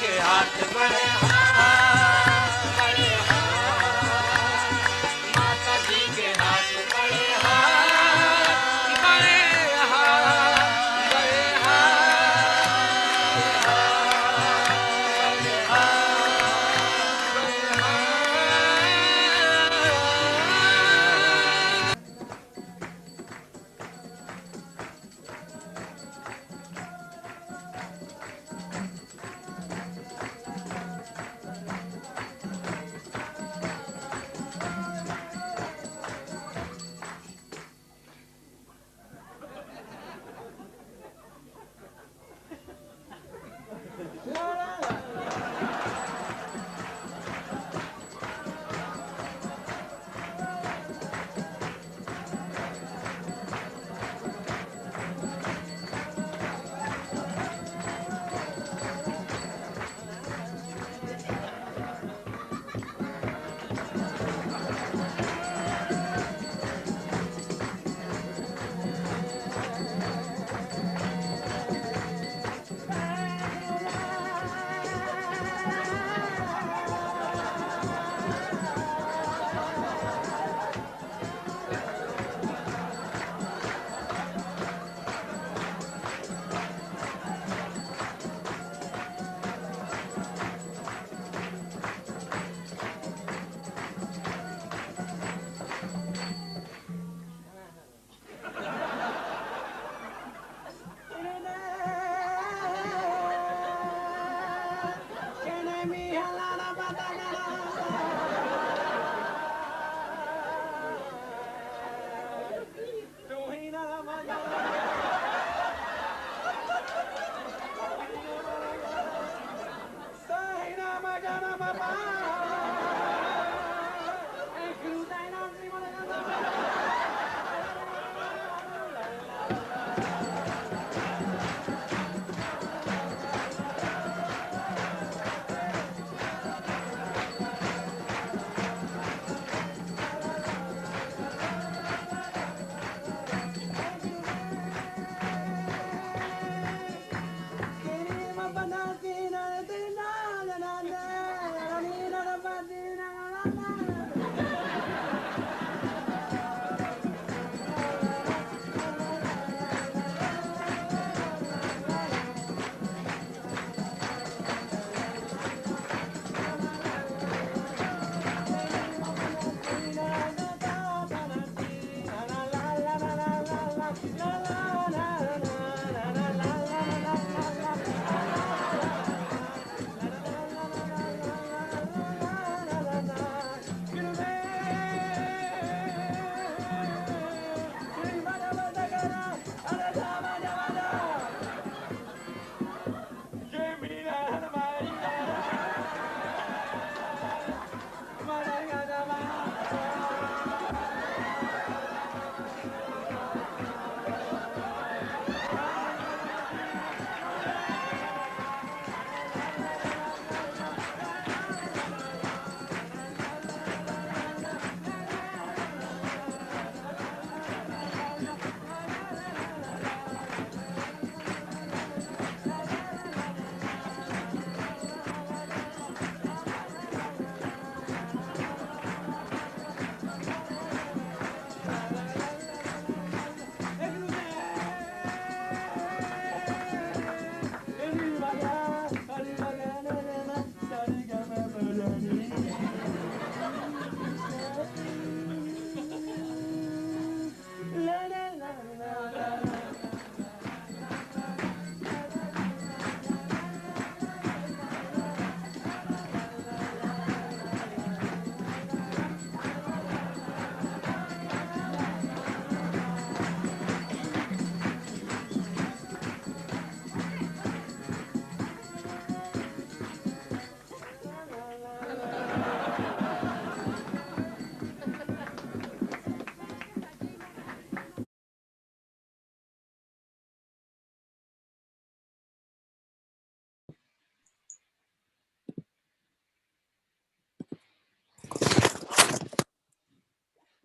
के हाथ बड़े हाथ, बड़े हाथ, माता जी के हाथ बड़े हाथ, बड़े हाथ, बड़े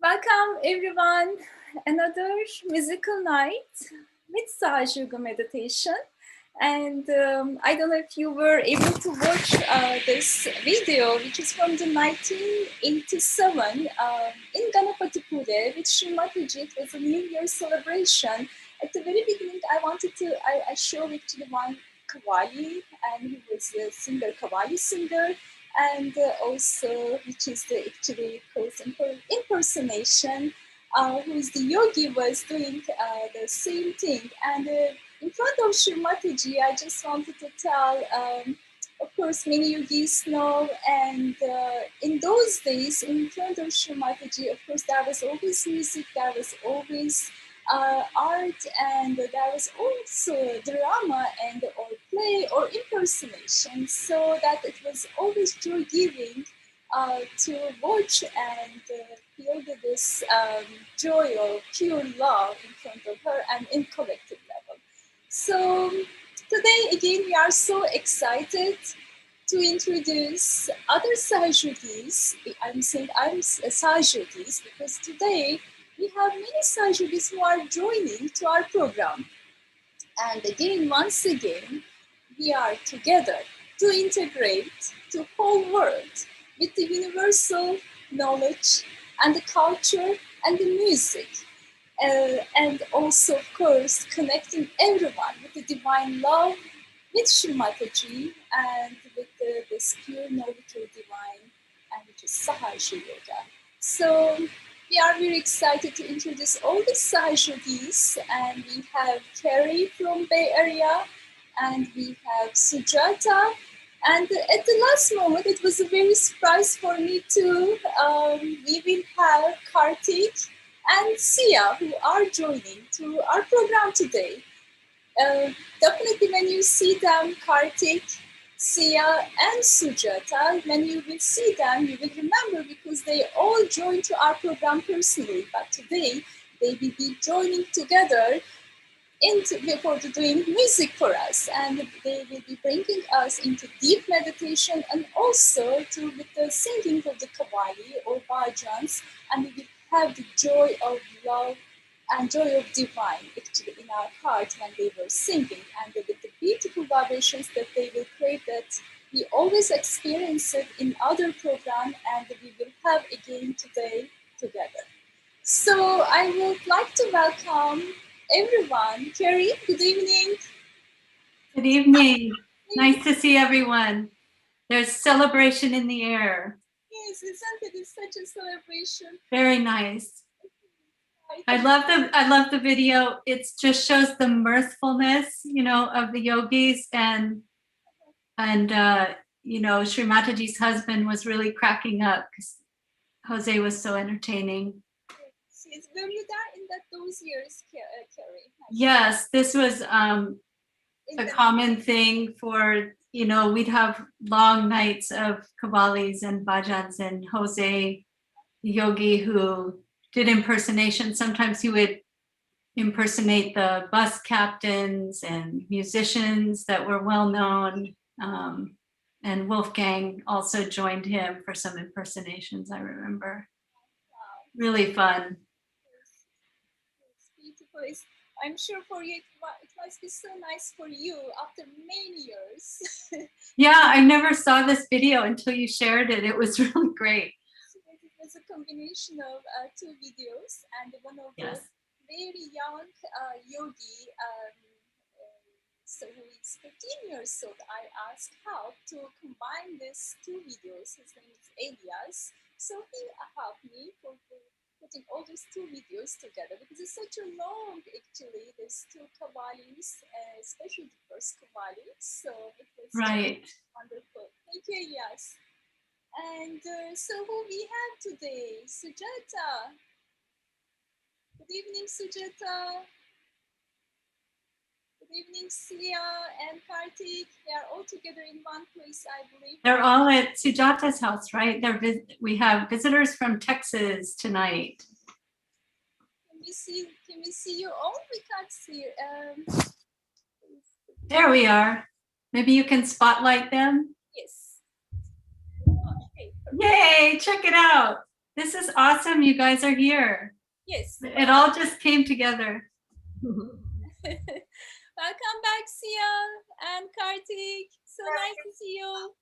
Welcome everyone, another musical night with Sahaja meditation. And I don't know if you were able to watch this video, which is from the 1987 in Ganapatipure, which Srimati. It was a New Year celebration. At the very beginning, I show it to the one Kawali, and he was a singer, Kawali singer, and also, which is the actually close impersonation, who is the yogi, was doing the same thing. And in front of Srimati, I just wanted to tell, of course, many yogis know, and in those days, in front of Srimati, of course, there was always music, there was always art, and there was also drama and or play or impersonation, so that it was always joy giving to watch and feel this joy of pure love in front of her and in collective level. So today again we are so excited to introduce other Sahajyogis. I'm saying I'm Sahajyogis because today we have many Sahajyogis who are joining to our program. And again, once again, we are together to integrate the whole world with the universal knowledge and the culture and the music. And also, of course, connecting everyone with the divine love, with Srimataji, and with this pure knowledge of divine, and which is Sahaja Yoga. So we are very excited to introduce all the Sahaja yogis, and we have Kerry from Bay Area, and we have Sujata. And at the last moment, it was a very surprise for me too. We will have Karthik and Sia who are joining to our program today. Definitely when you see them, Karthik, Sia, and Sujata, when you will see them, you will remember because they all joined to our program personally. But today, they will be joining together for doing music for us, and they will be bringing us into deep meditation and also to with the singing of the Kavali or bhajans, and we will have the joy of love and joy of divine actually in our heart when they were singing, and with the beautiful vibrations that they will create, that we always experience it in other program, and we will have again today together. So I would like to welcome everyone. Kerry, good evening. Good evening. Nice to see everyone. There's celebration in the air. Yes, isn't it? It's such a celebration. Very nice. I love the video. It just shows the mirthfulness, of the yogis, and Sri Mataji's husband was really cracking up because Jose was so entertaining. Yes. Were you there in those years, Kerry? Yes, this was a common thing for, we'd have long nights of kavalis and bhajans, and Jose, the yogi who did impersonation, sometimes he would impersonate the bus captains and musicians that were well known. And Wolfgang also joined him for some impersonations, I remember. Wow. Really fun. It's beautiful. I'm sure for you it must be so nice for you after many years. Yeah, I never saw this video until you shared it. It was really great. It was a combination of two videos, and one of Yes. the very young yogi, so who is 15 years old. I asked help to combine these two videos. His name is Elias. So he helped me for putting all these two videos together because it's such a long, actually, there's two Kavalis, especially the first Kavali. So it was right. Wonderful. Thank you, Elias. And so who we have today? Sujata. Good evening, Sujata. Good evening, Sia and Karthik. They are all together in one place, I believe. They're all at Sujata's house, right? We have visitors from Texas tonight. Can we see you all? We can't see. There we are. Maybe you can spotlight them. Yes. Okay. Yay! Check it out. This is awesome. You guys are here. Yes. It all just came together. Welcome back, Sia. and Karthik. So nice to see you.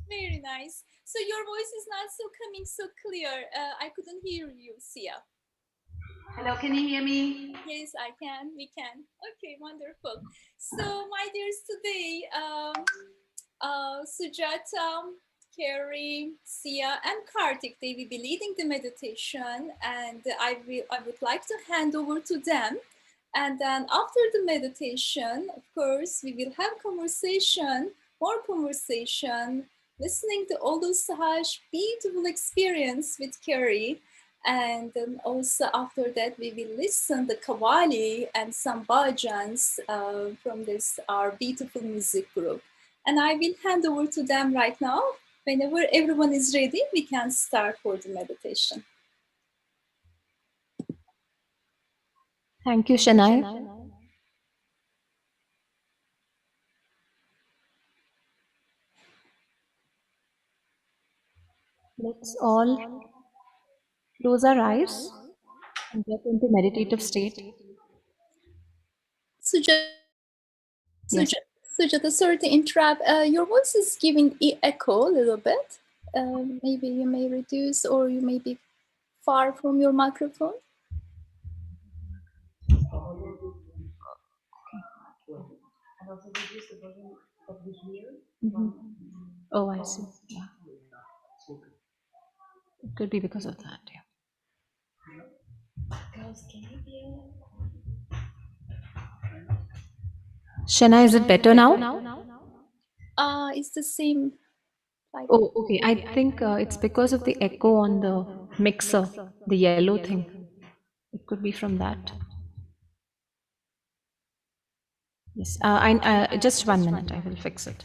Very nice. So your voice is not so coming so clear. I couldn't hear you, Sia. Hello, can you hear me? Yes, I can. We can. Okay, wonderful. So, my dears, today, Sujata, Kerry, Sia, and Karthik, they will be leading the meditation, and I would like to hand over to them. And then after the meditation, of course, we will have conversation, more conversation, listening to all those Sahaj beautiful experience with Kerry. And then also after that, we will listen the Kawali and some bhajans from this our beautiful music group. And I will hand over to them right now. Whenever everyone is ready, we can start for the meditation. Thank you, Shania. Let's all close our eyes and get into meditative state. Sujata, Yes. Sujata, sorry to interrupt. Your voice is giving echo a little bit. Maybe you may reduce or you may be far from your microphone. Oh, I see. Yeah. It could be because of that. Yeah. Shana, is it better now? It's the same. Like Oh, okay. I think it's because of the echo on the mixer, the yellow thing. It could be from that. Yes. Just 1 minute. I will fix it.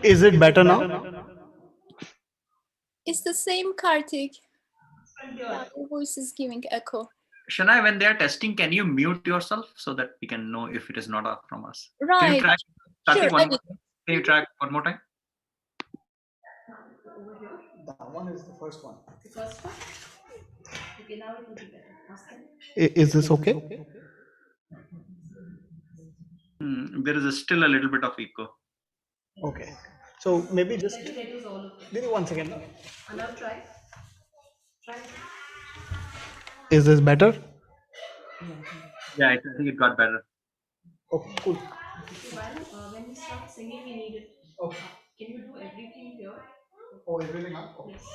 Is it better now? it's the same, Karthik. Yeah, your voice is giving echo. Shania, when they are testing, can you mute yourself so that we can know if it is not from us? Can you Right. try? Sure. Karthik, one more time? Can you try one more time? That one is the first one. Is this okay? There is still a little bit of echo. Okay. So maybe just give me 1 second. Anand, try. Is this better? Yeah, I think it got better. Okay, cool. When we start singing, we need it. Okay. Can you do everything here? Oh, everything up? Okay. Yes.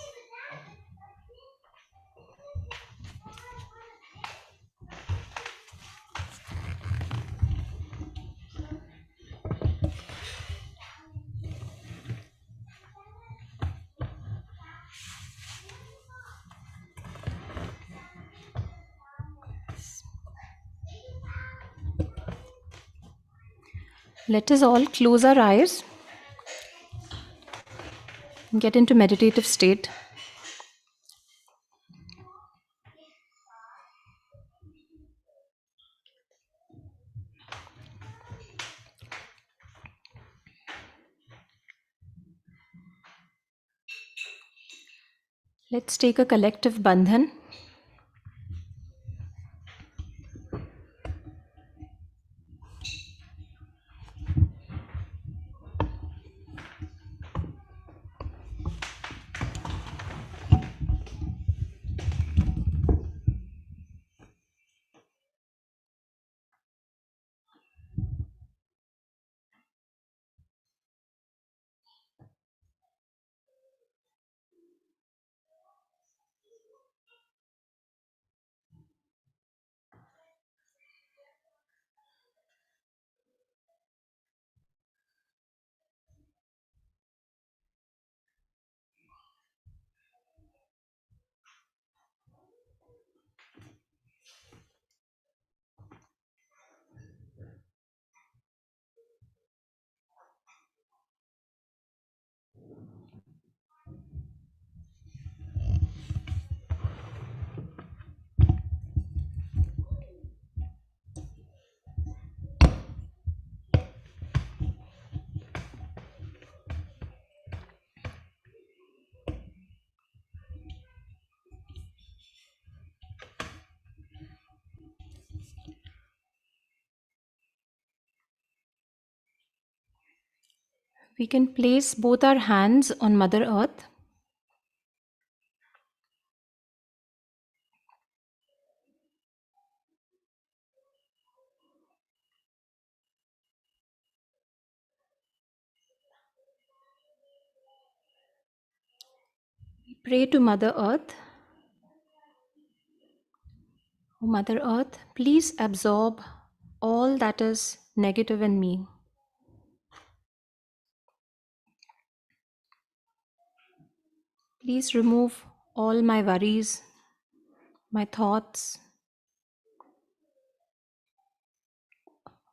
Let us all close our eyes and get into meditative state. Let's take a collective bandhan. We can place both our hands on Mother Earth. We pray to Mother Earth. Oh, Mother Earth, please absorb all that is negative in me. Please remove all my worries, my thoughts,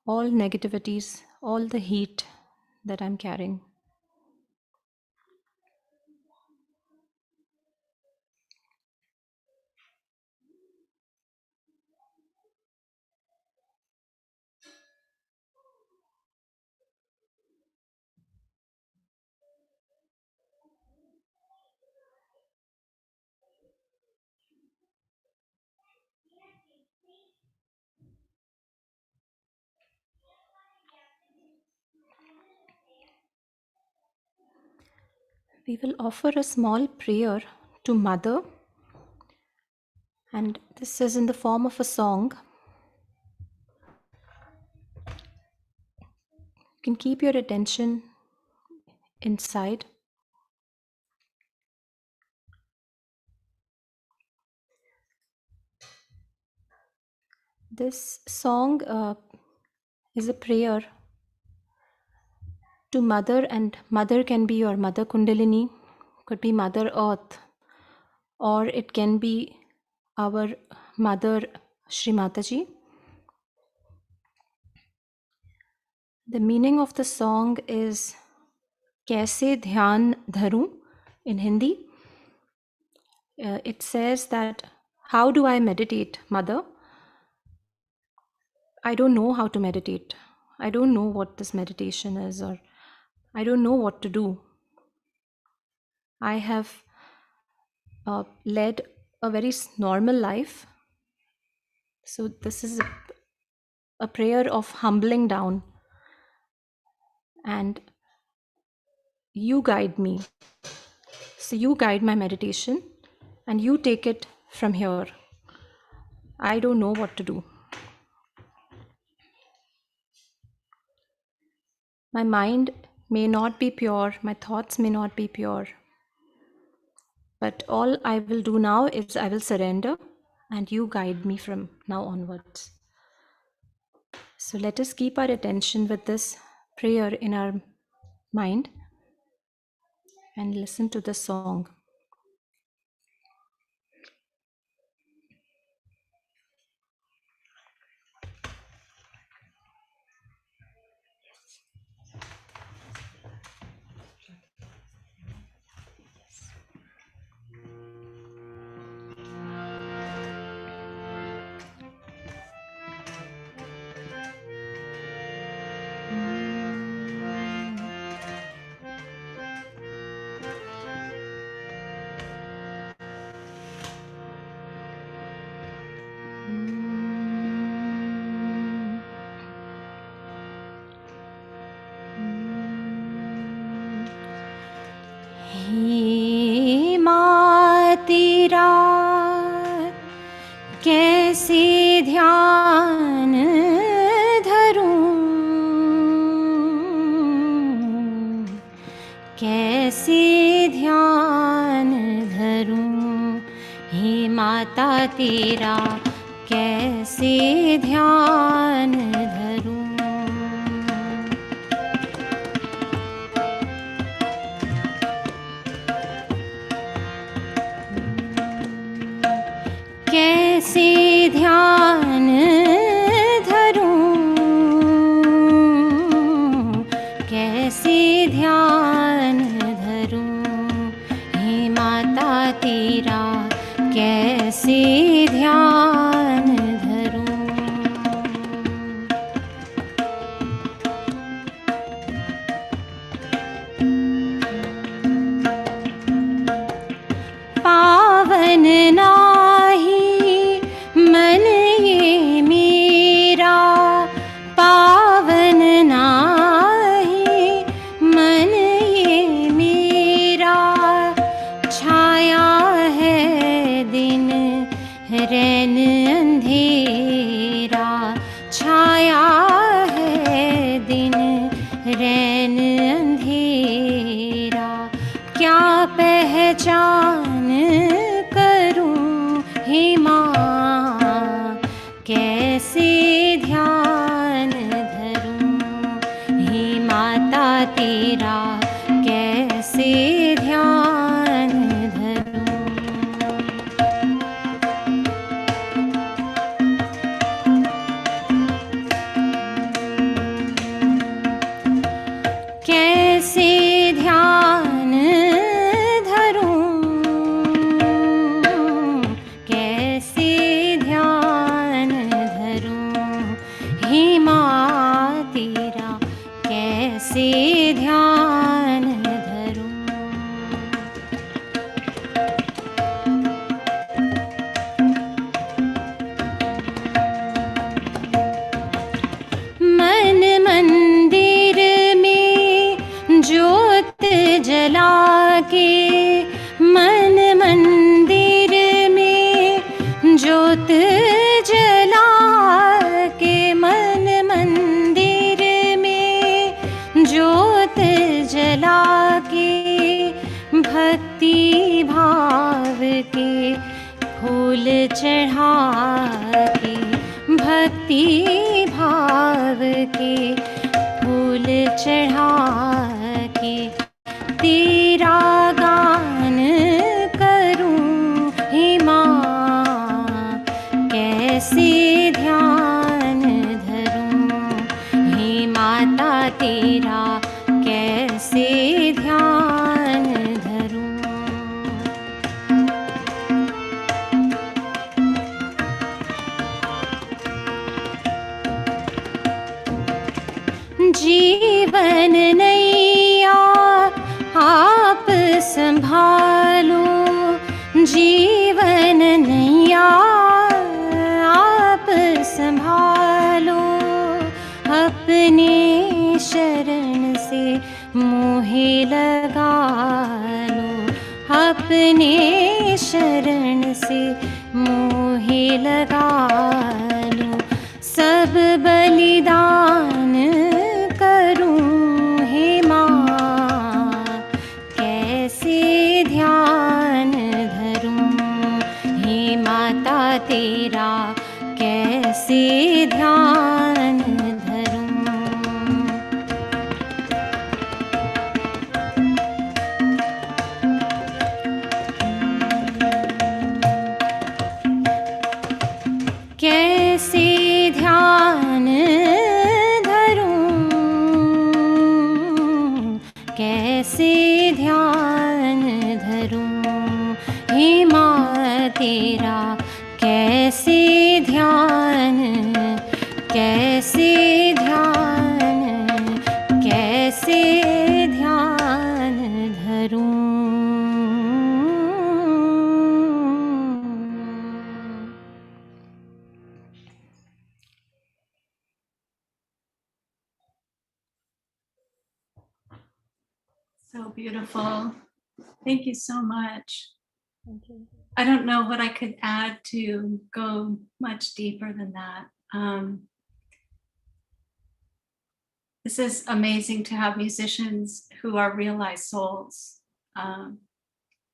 all negativities, all the heat that I'm carrying. We will offer a small prayer to Mother, and this is in the form of a song. You can keep your attention inside. This song is a prayer to Mother, and Mother can be your Mother Kundalini, could be Mother Earth, or it can be our Mother Shri Mataji. The meaning of the song is Kaise Dhyan Dharu in Hindi. It says that, how do I meditate, Mother? I don't know how to meditate. I don't know what this meditation is, or I don't know what to do. I have led a very normal life. So this is a prayer of humbling down, and you guide me. So you guide my meditation and you take it from here. I don't know what to do. My mind may not be pure, my thoughts may not be pure, but all I will do now is I will surrender and you guide me from now onwards. So let us keep our attention with this prayer in our mind and listen to the song. हे माँ तेरा कैसे ध्यान धरूं, कैसे ध्यान धरूं, हे माता तेरा कैसे ध्यान धरूं। कैसे ध्यान धरूं, कैसे ध्यान धरूं, हे माता तेरा कैसे ध्यान धरूं। चढ़ा के भक्ति भाव के फूल चढ़ा के तेरा गान करूं हे माँ, कैसे ध्यान धरूं हे माता तेरा, कैसे ध्यान धरूं। जीवन नैया आप संभालो, जीवन नैया आप संभालो, अपने शरण से मोहे लगा लो, अपने शरण से मोहे लगा लो। सब बलिदान करूं हे माँ, कैसे ध्यान धरूं हे माता तेरा, कैसे ध्यान धरूं। कैसे ध्यान धरूं, कैसे ध्यान धरूं हे माँ तेरा, कैसे ध्यान, कैसे ध्यान, कैसे ध्यान धरूं। So beautiful. Thank you so much. Thank you. I don't know what I could add to go much deeper than that. This is amazing to have musicians who are realized souls.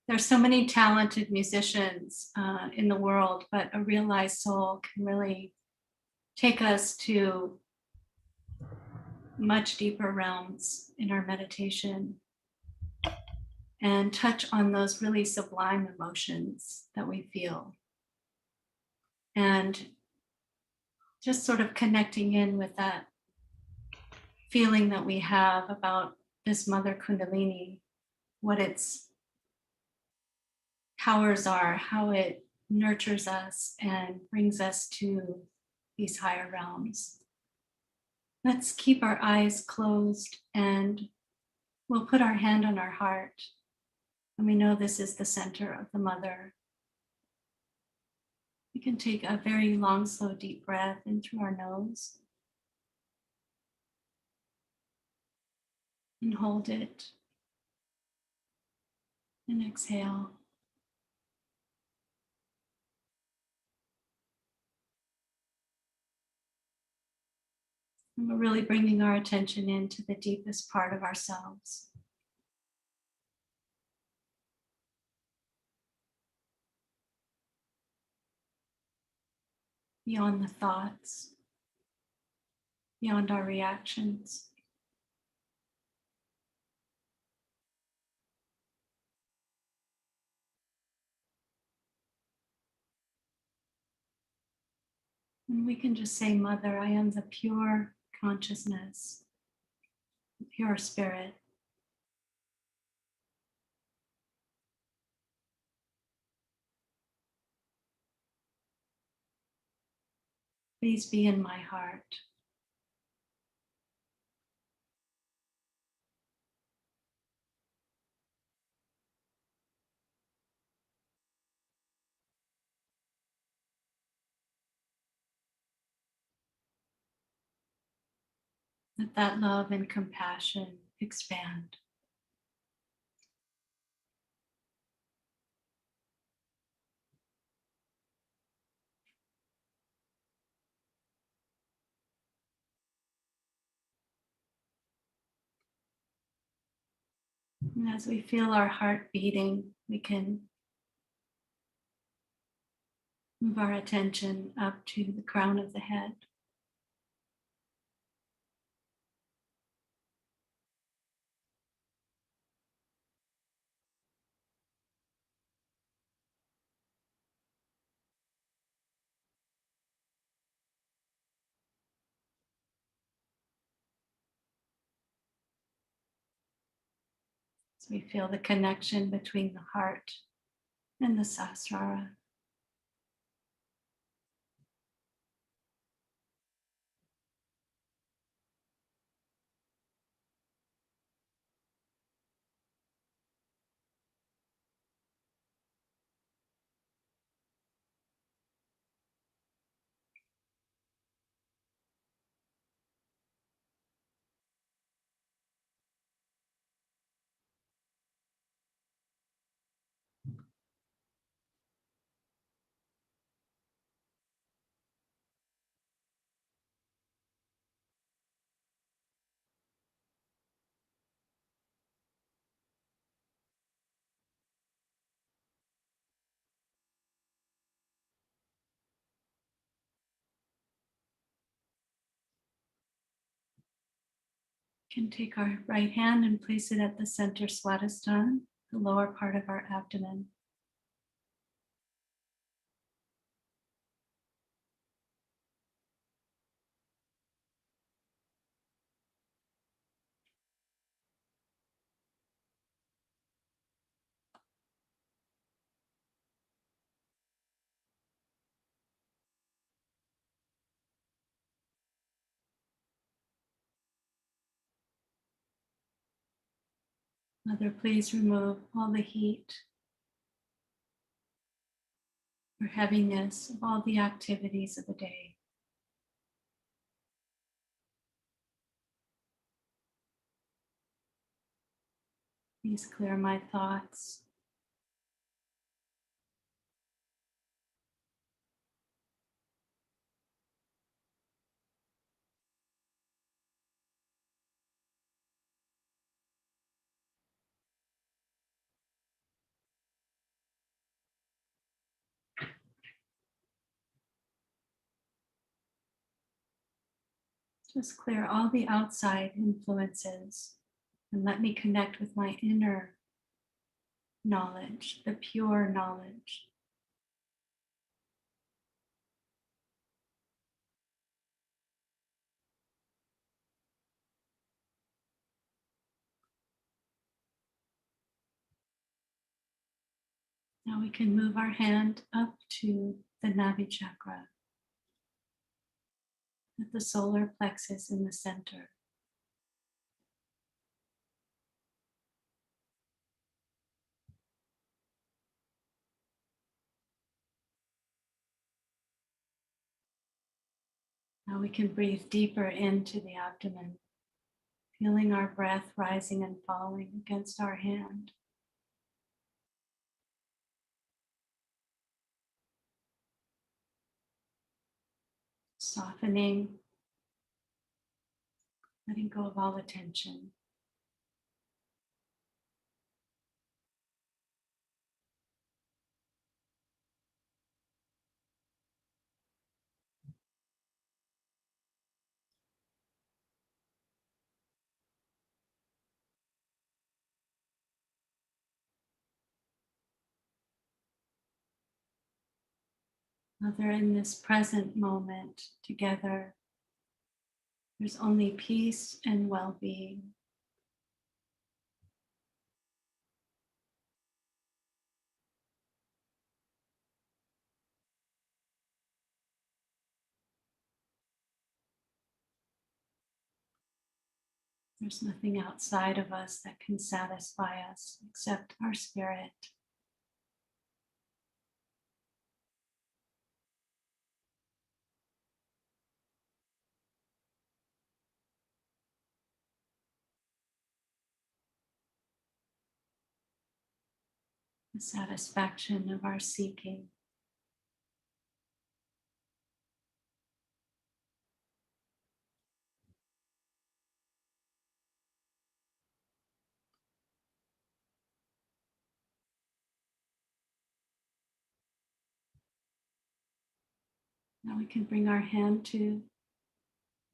There's so many talented musicians in the world, but a realized soul can really take us to much deeper realms in our meditation and touch on those really sublime emotions that we feel. And just sort of connecting in with that feeling that we have about this Mother Kundalini, what its powers are, how it nurtures us and brings us to these higher realms. Let's keep our eyes closed and we'll put our hand on our heart. And we know this is the center of the mother. We can take a very long, slow, deep breath in through our nose and hold it and exhale. And we're really bringing our attention into the deepest part of ourselves. Beyond the thoughts, beyond our reactions. And we can just say, Mother, I am the pure consciousness, the pure spirit. Please be in my heart. Let that love and compassion expand. And as we feel our heart beating, we can Move our attention up to the crown of the head. So we feel the connection between the heart and the Sahasrara. Can take our right hand and place it at the center swadhisthana, the lower part of our abdomen. Mother, please remove all the heat or heaviness of all the activities of the day. Please clear my thoughts. Just clear all the outside influences and let me connect with my inner knowledge, the pure knowledge. Now we can move our hand up to the Navi chakra, at the solar plexus in the center. Now we can breathe deeper into the abdomen, feeling our breath rising and falling against our hand. Softening, letting go of all the tension. Mother, in this present moment together, there's only peace and well-being. There's nothing outside of us that can satisfy us except our spirit. The satisfaction of our seeking. Now we can bring our hand to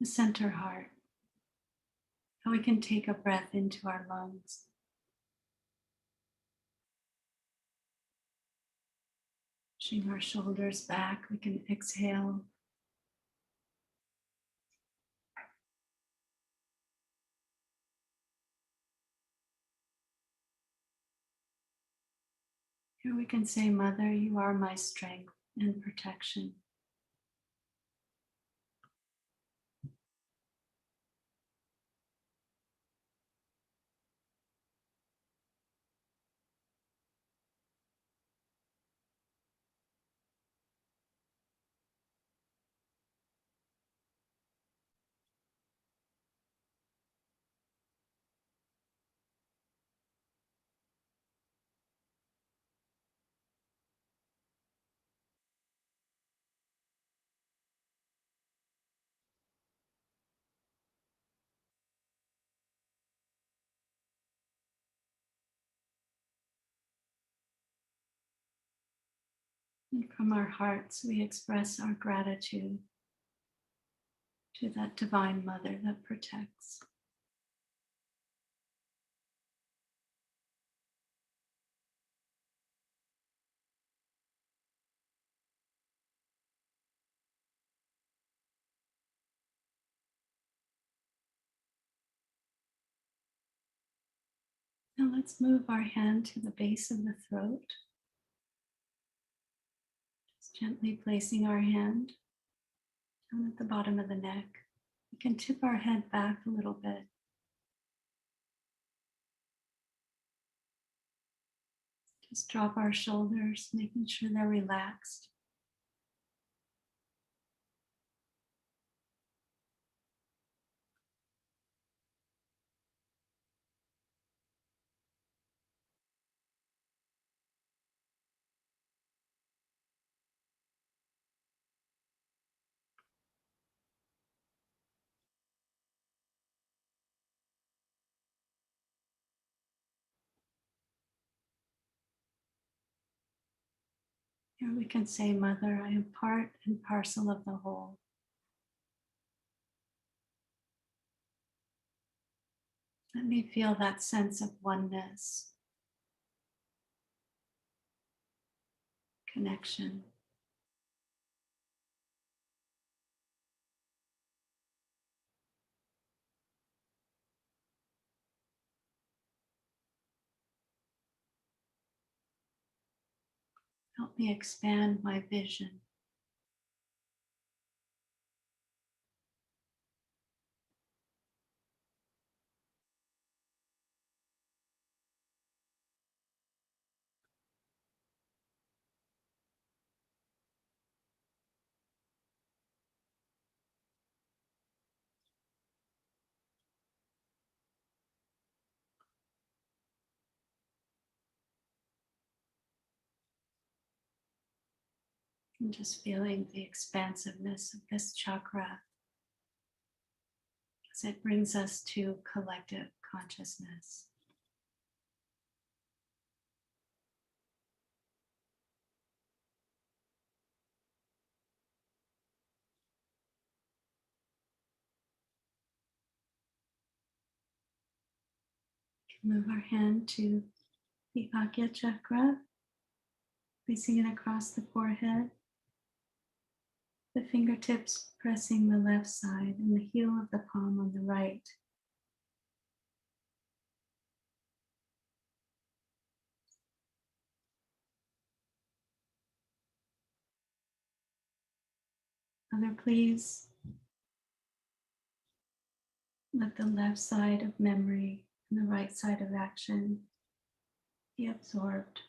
the center heart. Now we can take a breath into our lungs. Pushing our shoulders back, we can exhale. Here we can say, Mother, you are my strength and protection. And from our hearts, we express our gratitude to that divine mother that protects. Now let's move our hand to the base of the throat. Just gently placing our hand down at the bottom of the neck. We can tip our head back a little bit. Just drop our shoulders, making sure they're relaxed. Here we can say, Mother, I am part and parcel of the whole. Let me feel that sense of oneness, connection. Help me expand my vision. And just feeling the expansiveness of this chakra as it brings us to collective consciousness. Move our hand to the Agya chakra, placing it across the forehead, the fingertips pressing the left side and the heel of the palm on the right. Mother, please let the left side of memory and the right side of action be absorbed.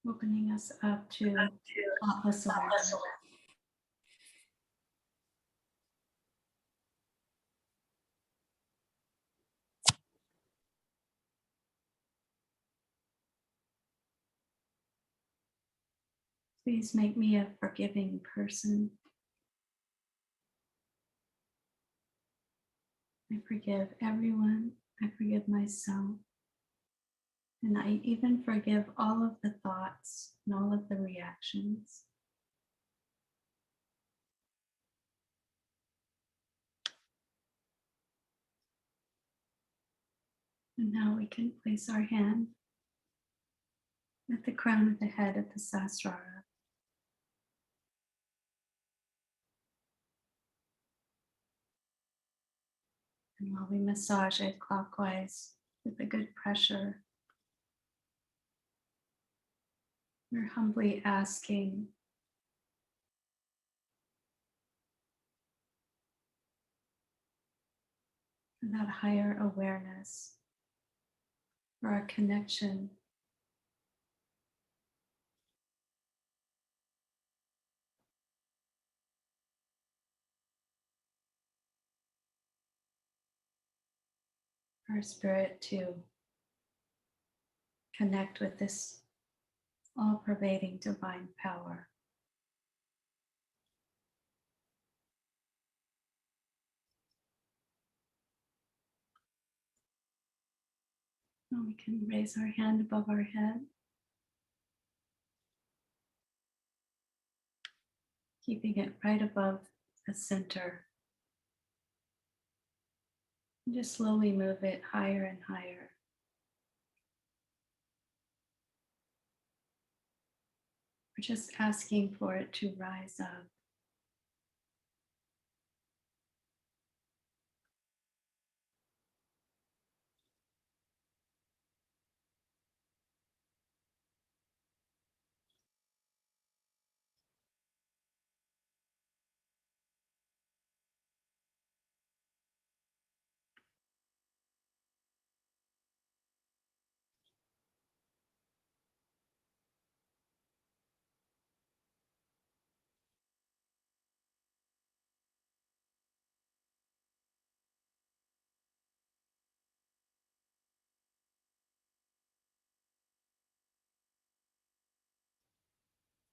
Opening us up to thoughtless awareness. Please make me a forgiving person. I forgive everyone. I forgive myself. And I even forgive all of the thoughts and all of the reactions. And now we can place our hand at the crown of the head of the Sahasrara. And while we massage it clockwise with a good pressure, we're humbly asking for that higher awareness, for our connection for our spirit to connect with this all-pervading divine power. Now we can raise our hand above our head, keeping it right above the center. And just slowly move it higher and higher. We're just asking for it to rise up.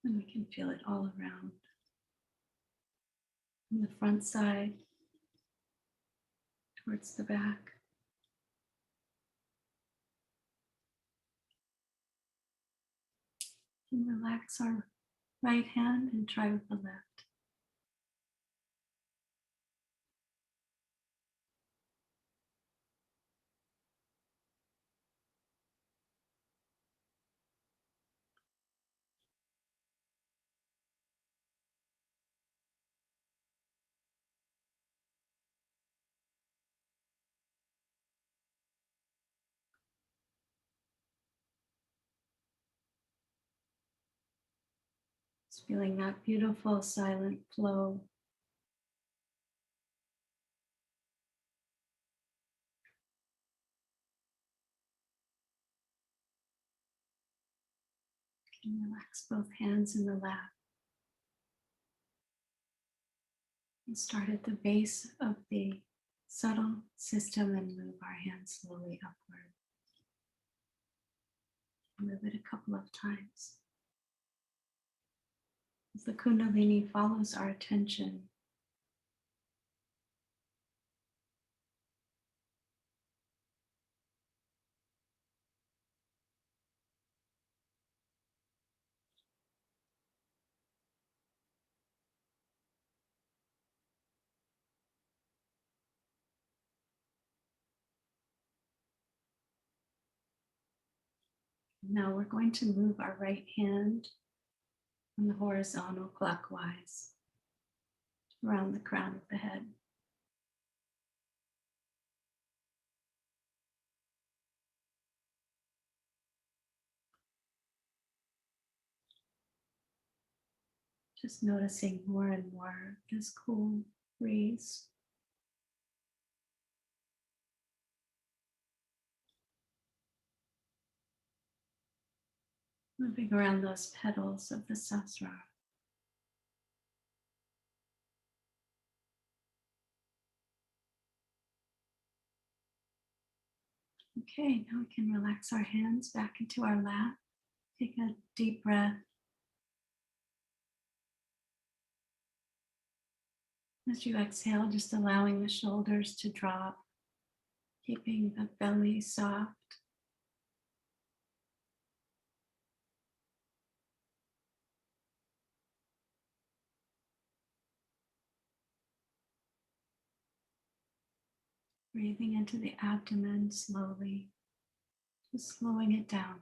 And we can feel it all around. From the front side towards the back. And relax our right hand and try with the left. Just feeling that beautiful silent flow. You can relax both hands in the lap. And start at the base of the subtle system and move our hands slowly upward. Move it a couple of times. As the Kundalini follows our attention, now we're going to move our right hand on the horizontal clockwise around the crown of the head. Just noticing more and more this cool breeze. Moving around those petals of the sasra. Okay, now we can relax our hands back into our lap. Take a deep breath. As you exhale, just allowing the shoulders to drop, keeping the belly soft. Breathing into the abdomen slowly, just slowing it down.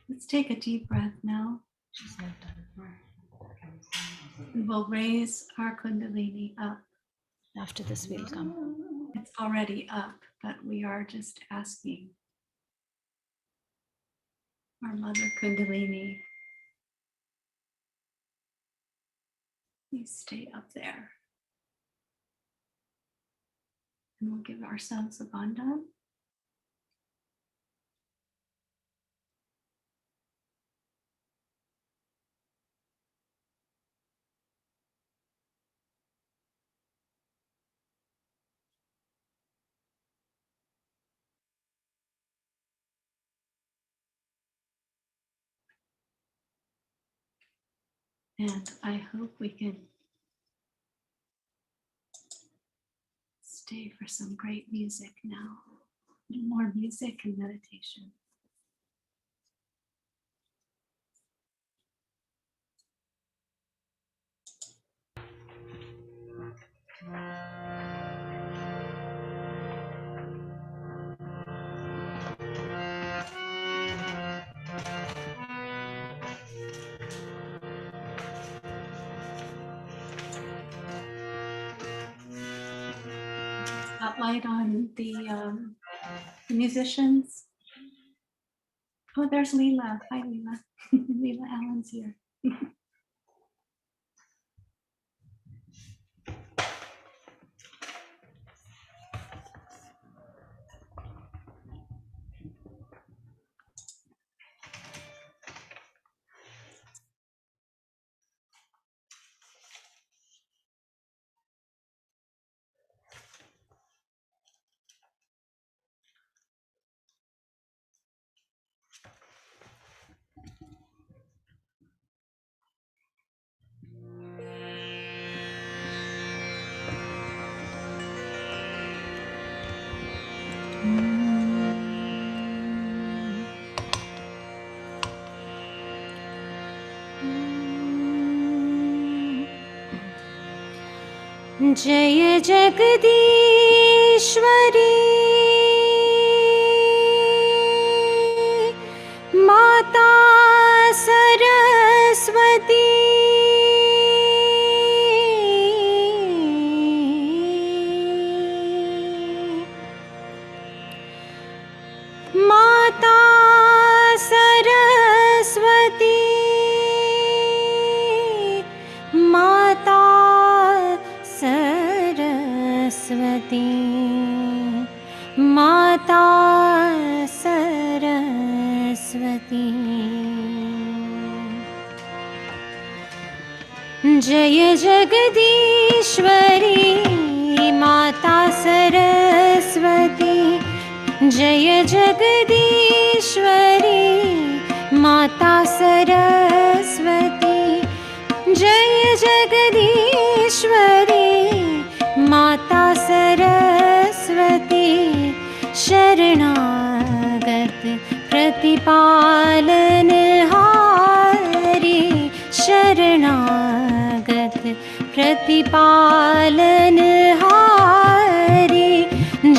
Let's take a deep breath now. We will raise our Kundalini up. After this, we'll come. It's already up, but we are just asking our Mother Kundalini, please stay up there. And we'll give ourselves a bandhan. And I hope we can stay for some great music now. More music and meditation. Spotlight on the musicians. Oh, there's Leela. Hi, Leela. Leela Allen's here. जय जगदीश्वरी माता सरस्वती माता सरस्वती माता सरस्वती माता सरस्वती जय जगदीश्वरी माता सरस्वती जय जगदीश्वरी माता सरस्वती जय जगदीश्वरी माता सरस्वती शरणागत प्रतिपालनहारी शरणागत प्रतिपालनहारी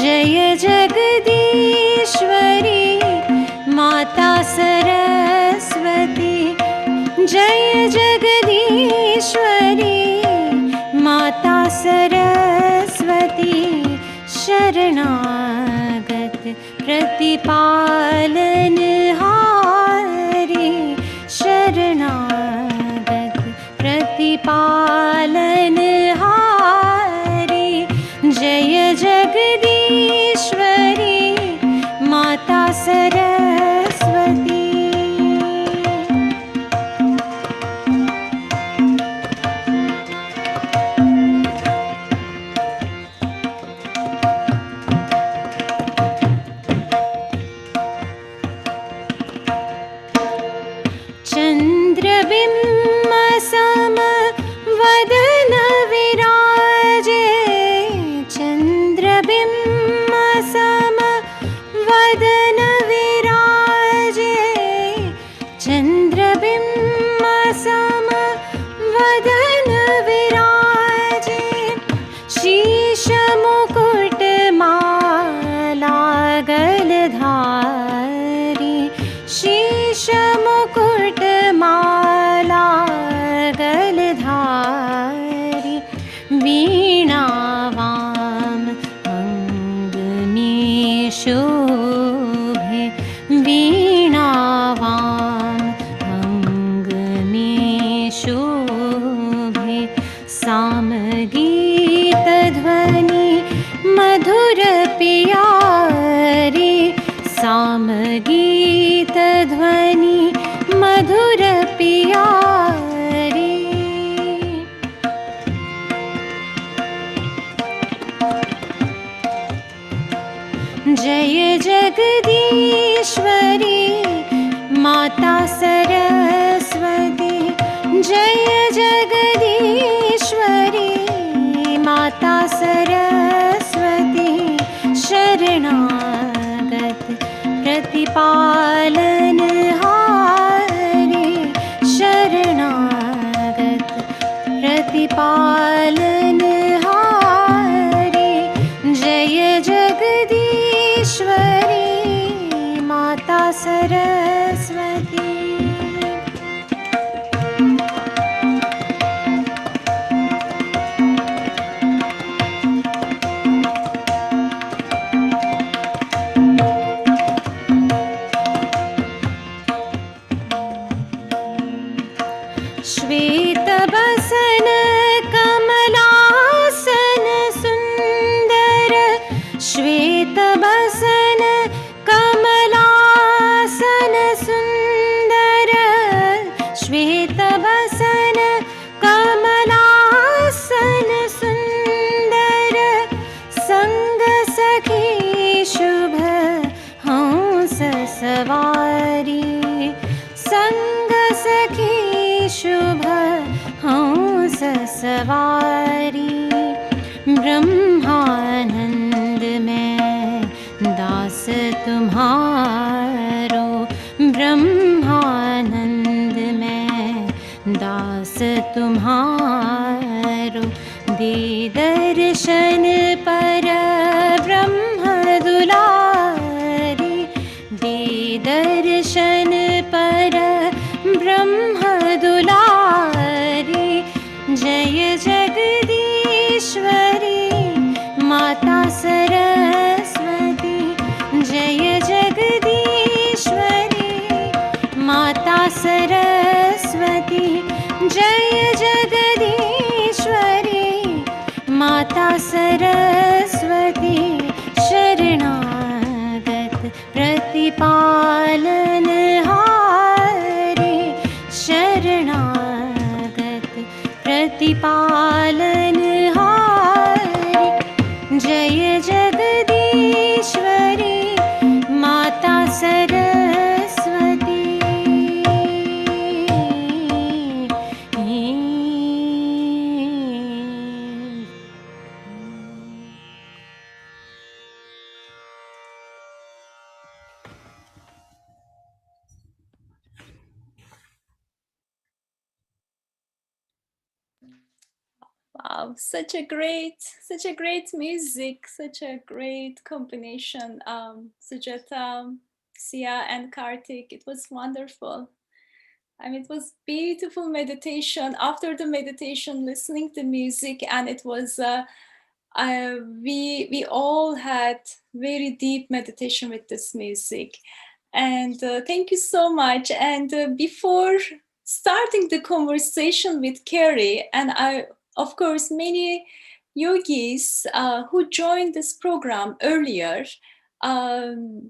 जय जगदीश्वरी माता सरस्वती जय जगदीश्वरी माता सरस्वती शरणागत प्रतिपालनहारी शरणागत प्रतिपालनहारी जय जगदीश्वरी माता सरस्वती चन्द्रबिम्ब सम वदन विराजे चन्द्रबिम्ब सम वदन विराजे चन्द्रबिम्ब सम वदन विराजे शीश मुकुट माला गलधारी शीश मुकुट माला गलधारी वीणा वाम अंगनी शोभे वीणा वाम अंगनी शोभे सामगीत ध्वनि मधुर पियारी सामगीत ध्वनि मधुर पियारी जय जगदीश्वरी माता सरस्वती जय जगदीश्वरी माता सरस्वती शरणागत प्रतिपालनहारी शरणागत प्रतिपालनहारी जय जगदीश्वरी माता सरस्वती श्वेत बसन कमलासन सुंदर श्वेत बसन कमलासन सुंदर श्वेत बसन कमलासन सुंदर संग सखी शुभ हंस सवारी संग सखी शुभ हंस सवारी ब्रह्मानंद में दास तुम्हारो ब्रह्मानंद में दास तुम्हारो दे दर्शन पर ब्रह्म दुलारी, दे दर्शन पर ब्रह्म दुलारी, जय जगदीश्वरी माता सरस्वती, जय जगदीश्वरी माता सरस्वती, जय जगदीश्वरी माता सरस्वती, शरणागत प्रतिपालनहारी, शरणागत प्रतिपालनहारी, जय जगदीश्वरी माता Saraswati. Wow, such a great music, such a great combination. Sujata, Sia, and Karthik, it was wonderful. I mean, it was beautiful meditation. After the meditation, listening to music, and it was we all had very deep meditation with this music. And thank you so much. And before starting the conversation with Kerry, and of course, many yogis who joined this program earlier,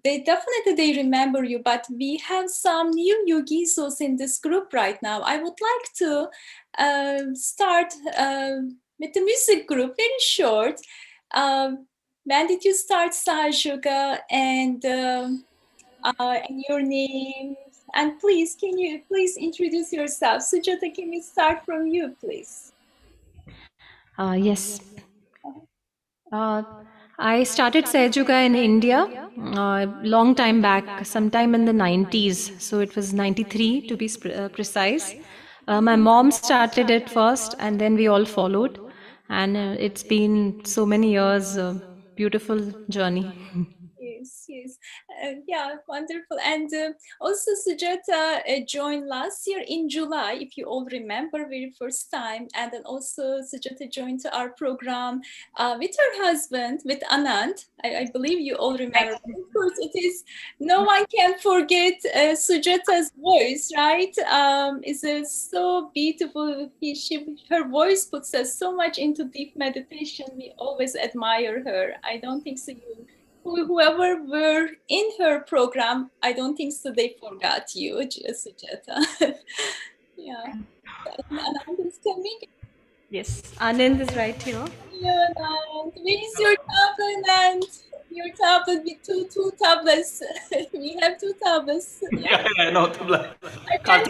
they remember you, but we have some new yogis also in this group right now. I would like to start with the music group, very short. When did you start Sahaja, and your name? And please, can you please introduce yourself? Sujata, can we start from you, please? Yes. I started Sahaja in India long time back, sometime in the 90s. So it was 93 to be precise. My mom started it first, and then we all followed. And it's been so many years, beautiful journey. Yes, yeah, wonderful. And also Sujata joined last year in July, if you all remember, very first time. And then also Sujata joined to our program with her husband, with Anand. I believe you all remember. Of course, it is, no one can forget Sujata's voice, right? It's so beautiful. Her voice puts us so much into deep meditation. We always admire her. I don't think so. Whoever were in her program, I don't think so they forgot you, Sujata. Yeah. Anand is coming. Yes, Anand is right here. Yeah, Anand. Where is your tablet, Anand? Your tablet with two tablets. We have two tablets. Yeah, no, tabla. I can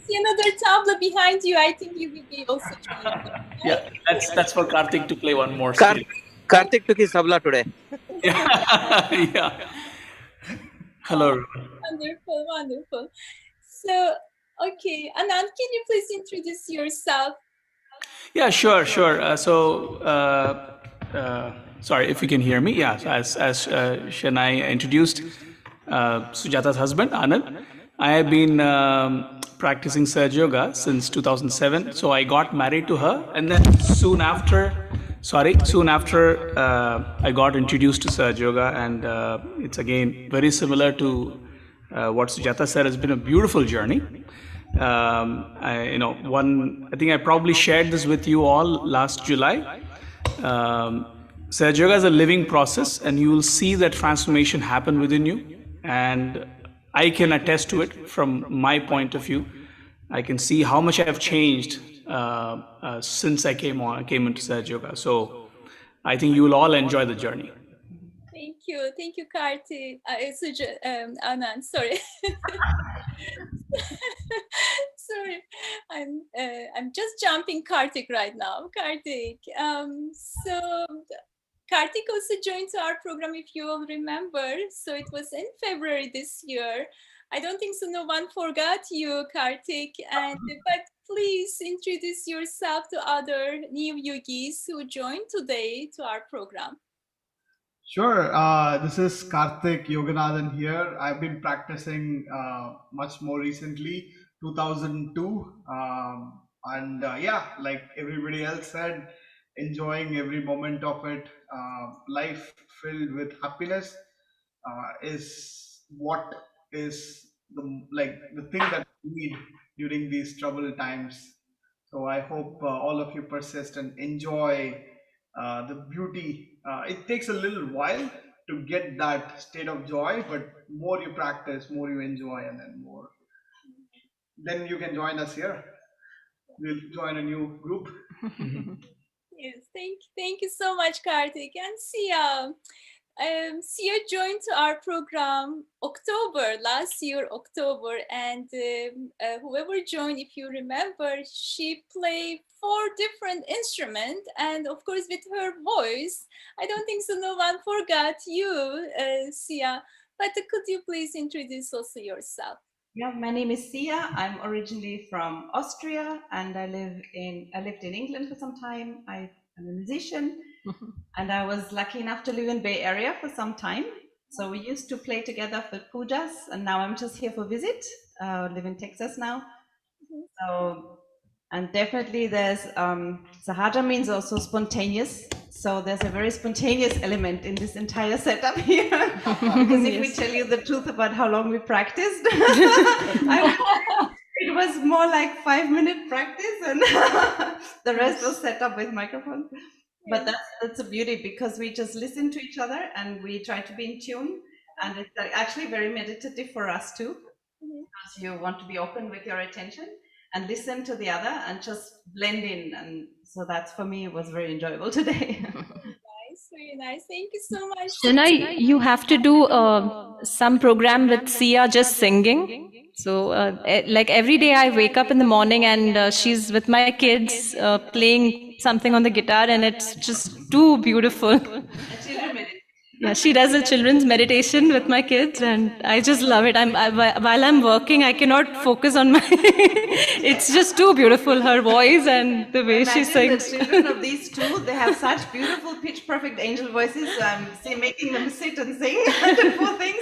see another tablet behind you. I think you will be also joining. Yeah, that's for Karthik to play one more Kar- scale. Karthik took his tabla today. Yeah. Hello, everyone. Wonderful. So, okay, Anand, can you please introduce yourself? Yeah, sure. Sorry if you can hear me. Yeah, so as Shania introduced, Sujata's husband, Anand, I have been practicing Sahaja Yoga since 2007. So I got married to her, and then soon after, I got introduced to Sahaja Yoga, and it's again very similar to what Sujata said. Has been a beautiful journey. I think I probably shared this with you all last July. Sahaja Yoga is a living process, and you will see that transformation happen within you. And I can attest to it from my point of view. I can see how much I have changed since I came into Sahaja Yoga. So I think you will all enjoy the journey. Thank you, Karthik. Anand, sorry. Sorry, I'm just jumping Karthik right now. Karthik. So Karthik also joined to our program, if you all remember. So it was in February this year. I don't think so. No one forgot you, Karthik. But please introduce yourself to other new yogis who joined today to our program. Sure. This is Karthik Yoganathan here. I've been practicing much more recently, 2002. And yeah, like everybody else said, enjoying every moment of it. Life filled with happiness is what is the thing that we need during these troubled times. So I hope all of you persist and enjoy the beauty. It takes a little while to get that state of joy, but more you practice, more you enjoy, and then you can join us here. We'll join a new group. Yes, thank you so much, Karthik. And Sia. Sia joined to our program last year, October, and whoever joined, if you remember, she played 4 different instruments, and of course with her voice. I don't think so no one forgot you, Sia, but could you please introduce also yourself? Yeah, my name is Sia. I'm originally from Austria, and I lived in England for some time. I'm a musician, and I was lucky enough to live in Bay Area for some time. So we used to play together for pujas, and now I'm just here for visit. Live in Texas now. So, and definitely there's Sahaja means also spontaneous. So there's a very spontaneous element in this entire setup here. Because if we tell you the truth about how long we practiced, it was more like 5-minute practice, and the rest was set up with microphones. But that's a beauty, because we just listen to each other and we try to be in tune, and it's actually very meditative for us too, because you want to be open with your attention and listen to the other and just blend in. And so that's, for me, it was very enjoyable today. Nice, very nice. Thank you so much. Shinai, you have to do some program with Sia just singing. So, like every day I wake up in the morning and she's with my kids playing something on the guitar, and it's just too beautiful. Yeah, she does a children's meditation with my kids, and I just love it. While I'm working, I cannot focus on my. It's just too beautiful, her voice and the way she sings. The children of these two, they have such beautiful, pitch-perfect angel voices. I'm making them sit and sing poor things.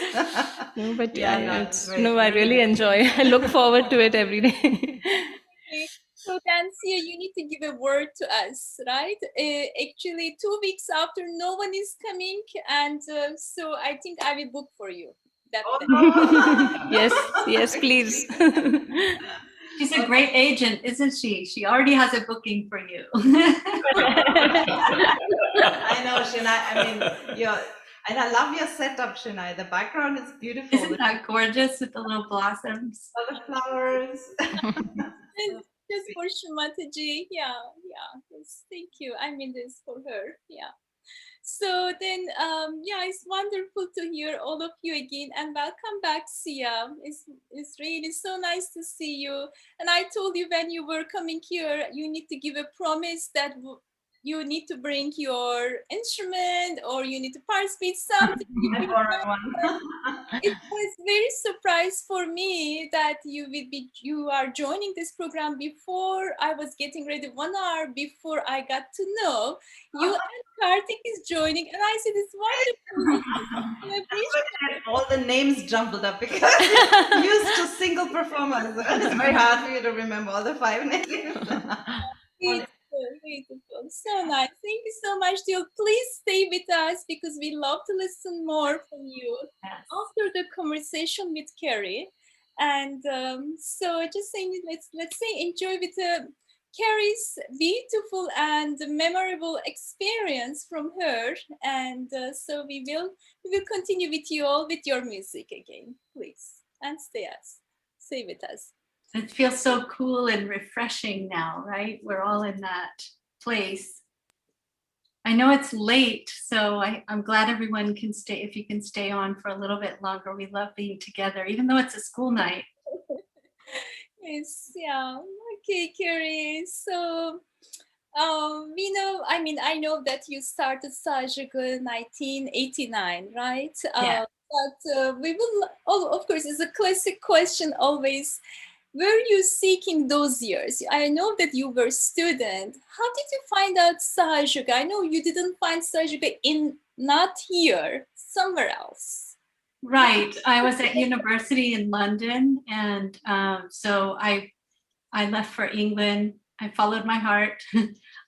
No, but I really enjoy. I look forward to it every day. So then, Sia, you need to give a word to us, right? Actually, 2 weeks after, no one is coming, and so I think I will book for you. Yes, please. She's a great agent, isn't she? She already has a booking for you. I know, Shinai. I mean, and I love your setup, Shinai. The background is beautiful. Isn't that gorgeous with the little blossoms? All the flowers. Just for Shumataji. Yeah. Yes, thank you. I mean this for her. Yeah. So then, it's wonderful to hear all of you again, and welcome back, Sia. It's really so nice to see you. And I told you when you were coming here, you need to give a promise that you need to bring your instrument, or you need to participate something. It was very surprise for me that you are joining this program before I was getting ready. 1 hour before I got to know you and Karthik is joining, and I said it's wonderful. All the names jumbled up because I'm used to single performers. It's very hard for you to remember all the 5 names. Beautiful. So nice. Thank you so much, Jill. Please stay with us because we love to listen more from you after the conversation with Kerry. And so just saying, let's say enjoy with Kerry's beautiful and memorable experience from her. And so we will continue with you all with your music again, please, and stay with us. It feels so cool and refreshing now, right? We're all in that place. I know it's late, so I'm glad everyone can stay. If you can stay on for a little bit longer, we love being together, even though it's a school night. Yes, yeah. Okay, Kerry. So, I know that you started Sahaja 1989, right? Yeah. But we will, oh, of course, it's a classic question always. Were you seeking those years? I know that you were a student. How did you find out Sahaja? I know you didn't find Sahaja in, not here, somewhere else. Right. I was at university in London, and so I left for England. I followed my heart.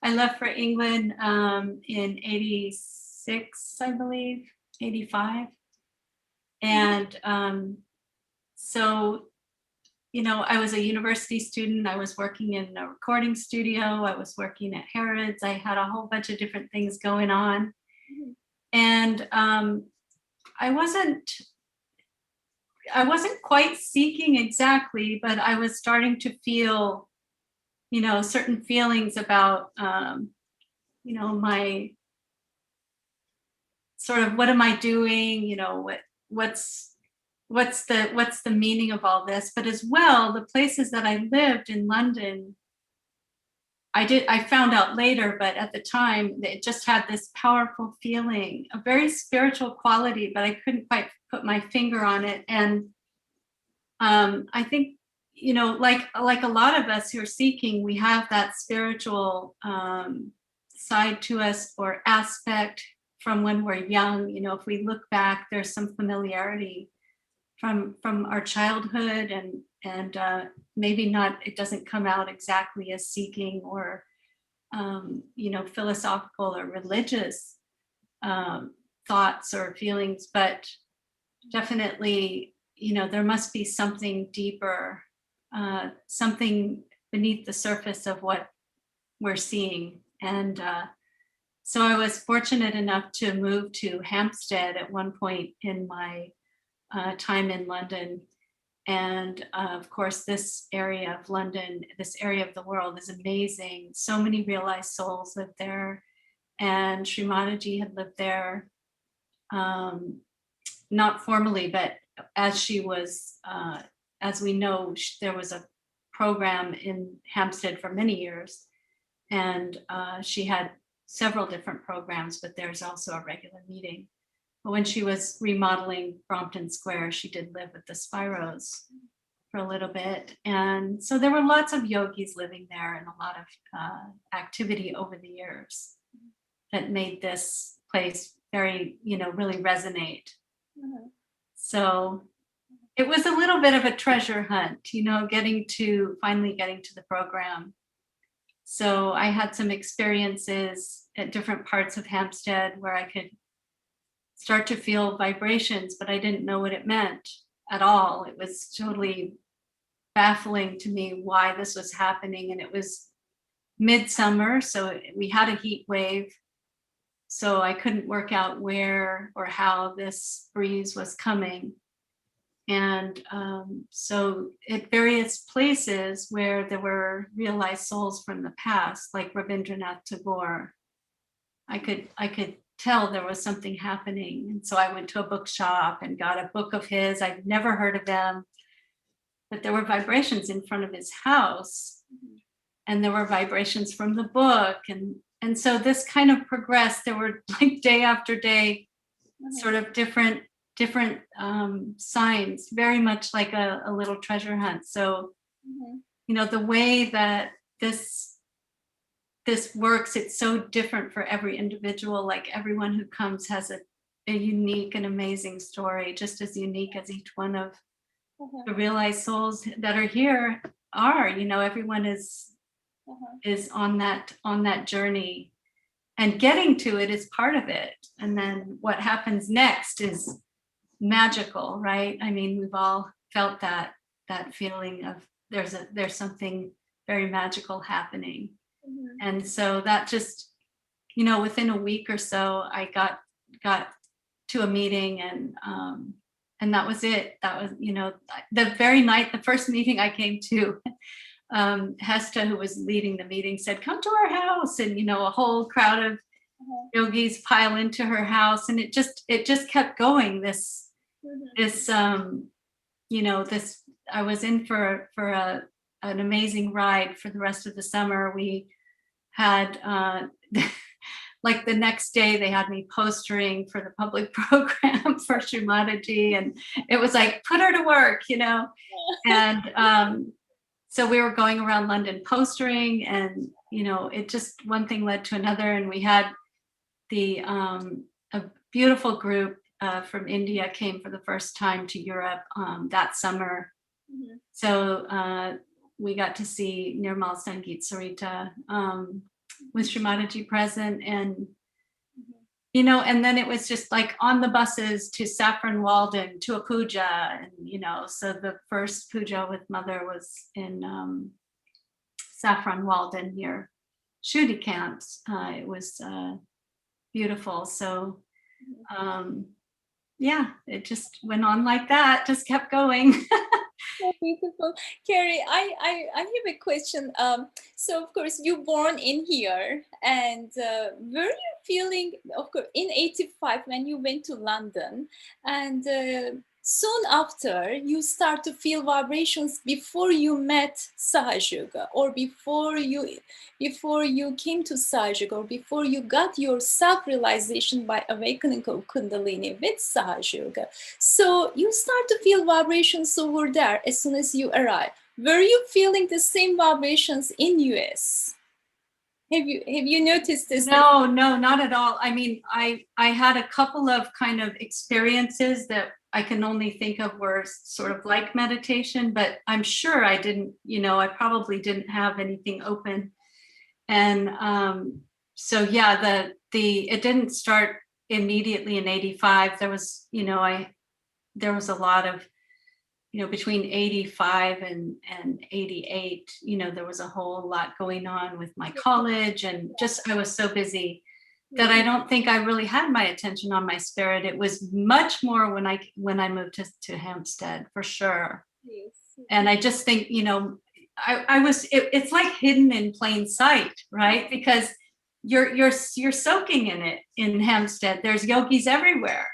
I left for England in 86, I believe, 85. And so, you know, I was a university student. I was working in a recording studio. I was working at Harrods. I had a whole bunch of different things going on. And I wasn't quite seeking exactly, but I was starting to feel, you know, certain feelings about, you know, my sort of, what am I doing? You know, what's the meaning of all this? But as well, the places that I lived in London, I found out later, but at the time it just had this powerful feeling, a very spiritual quality, but I couldn't quite put my finger on it. And I think, you know, like a lot of us who are seeking, we have that spiritual side to us or aspect from when we're young. You know, if we look back, there's some familiarity from our childhood, and maybe not, it doesn't come out exactly as seeking or you know, philosophical or religious thoughts or feelings, but definitely, you know, there must be something deeper, something beneath the surface of what we're seeing. And so I was fortunate enough to move to Hampstead at one point in my time in London. And of course, this area of London, this area of the world is amazing. So many realized souls live there. And Sri Mataji had lived there, not formally, but as she was, as we know, there was a program in Hampstead for many years. And she had several different programs, but there's also a regular meeting. But when she was remodeling Brompton Square, she did live at the Spiros for a little bit. And so there were lots of yogis living there and a lot of activity over the years that made this place very, you know, really resonate. So it was a little bit of a treasure hunt, you know, finally getting to the program. So I had some experiences at different parts of Hampstead where I could start to feel vibrations, but I didn't know what it meant at all. It was totally baffling to me why this was happening. And it was midsummer, so we had a heat wave. So I couldn't work out where or how this breeze was coming. And so at various places where there were realized souls from the past, like Rabindranath Tagore, I could tell there was something happening. And so I went to a bookshop and got a book of his. I'd never heard of them, but there were vibrations in front of his house, and there were vibrations from the book. And so this kind of progressed. There were, like, day after day, sort of different signs, very much like a little treasure hunt. So, you know, the way that this works, it's so different for every individual. Like, everyone who comes has a unique and amazing story, just as unique as each one of the realized souls that are here are. You know, everyone is on that journey, and getting to it is part of it. And then what happens next is magical, right? I mean, we've all felt that feeling of there's something very magical happening. And so that just, you know, within a week or so, I got to a meeting, and that was it. That was, you know, the very night, the first meeting I came to, Hesta, who was leading the meeting, said, "Come to our house." And, you know, a whole crowd of yogis pile into her house, and it just kept going. This, you know, this, I was in for an amazing ride for the rest of the summer. We had like the next day they had me postering for the public program for Srimataji, and it was like, put her to work, you know. And so we were going around London postering, and you know, it just one thing led to another, and we had the a beautiful group from India came for the first time to Europe that summer. Mhm. So we got to see Nirmal Sangeet Sarita with Srimataji present, and you know, and then it was just like on the buses to Saffron Walden to a puja, and you know, so the first puja with Mother was in Saffron Walden near Shudi camps. It was beautiful. So yeah, it just went on like that, just kept going. So beautiful. Kerry, I have a question. So of course you born in here, and were you feeling, of course, in '85 when you went to London, and soon after you start to feel vibrations before you met Sahaja, or before you came to Sahaja, or before you got your self-realization by awakening of Kundalini with Sahaja. So you start to feel vibrations over there as soon as you arrive. Were you feeling the same vibrations in US? Have you noticed this? No, not at all. I mean, I had a couple of kind of experiences that I can only think of were sort of like meditation, but I'm sure I didn't, you know, I probably didn't have anything open. And so yeah, it didn't start immediately in '85. There was, you know, there was a lot of, you know, between '85 and '88, you know, there was a whole lot going on with my college, and just I was so busy that I don't think I really had my attention on my spirit. It was much more when I moved to Hampstead, for sure. Yes. And I just think, you know, it's like hidden in plain sight, right? Because you're soaking in it in Hampstead. There's yogis everywhere.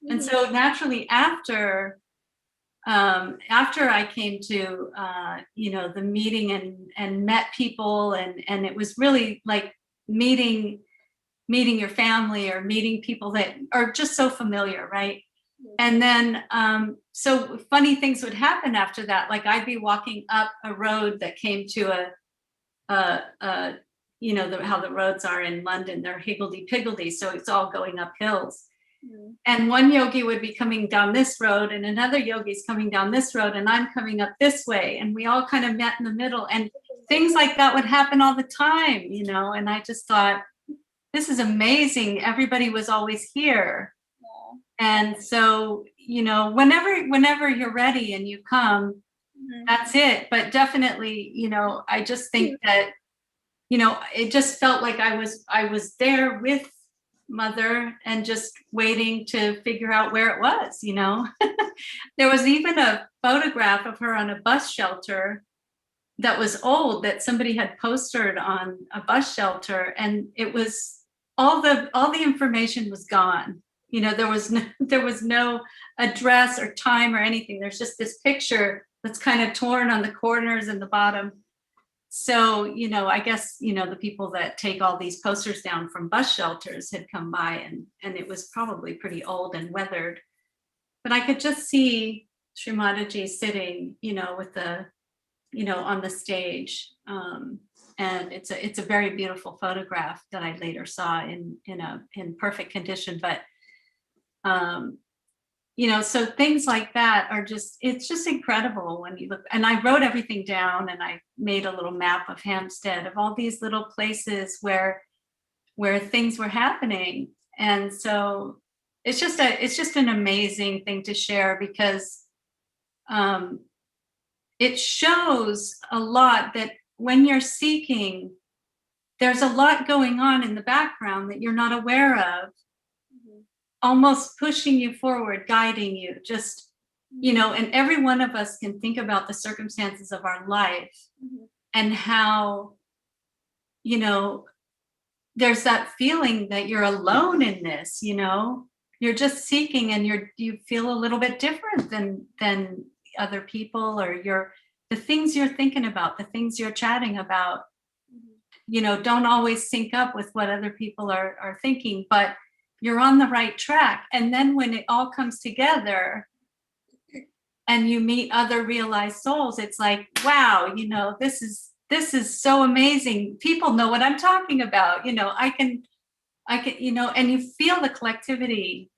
And so naturally after I came to you know, the meeting and met people, and it was really like meeting your family, or meeting people that are just so familiar, right? And then so funny things would happen after that. Like I'd be walking up a road that came to a you know, how the roads are in London, they're higgledy-piggledy, so it's all going up hills. And one yogi would be coming down this road, and another yogi's coming down this road, and I'm coming up this way, and we all kind of met in the middle, and things like that would happen all the time, you know. And I just thought, this is amazing. Everybody was always here. And so, you know, whenever you're ready and you come, that's it. But definitely, you know, I just think that, you know, it just felt like I was there with Mother and just waiting to figure out where it was, you know. There was even a photograph of her on a bus shelter that was old, that somebody had posted on a bus shelter, and it was all the information was gone. You know, there was no address or time or anything. There's just this picture that's kind of torn on the corners and the bottom. So, you know, I guess, you know, the people that take all these posters down from bus shelters had come by, and it was probably pretty old and weathered. But I could just see Srimataji sitting, you know, with the, you know, on the stage. And it's a very beautiful photograph that I later saw in perfect condition. But you know, so things like that are just, it's just incredible when you look. And I wrote everything down, and I made a little map of Hampstead, of all these little places where things were happening. And so it's just an amazing thing to share, because it shows a lot that when you're seeking, there's a lot going on in the background that you're not aware of, almost pushing you forward, guiding you, just, you know. And every one of us can think about the circumstances of our life and how, you know, there's that feeling that you're alone in this, you know. You're just seeking, and you feel a little bit different than other people, or the things you're thinking about, the things you're chatting about. don't always sync up with what other people are thinking, but you're on the right track. And then when it all comes together and you meet other realized souls, it's like, wow, this is so amazing. People know what I'm talking about. I can, and you feel the collectivity.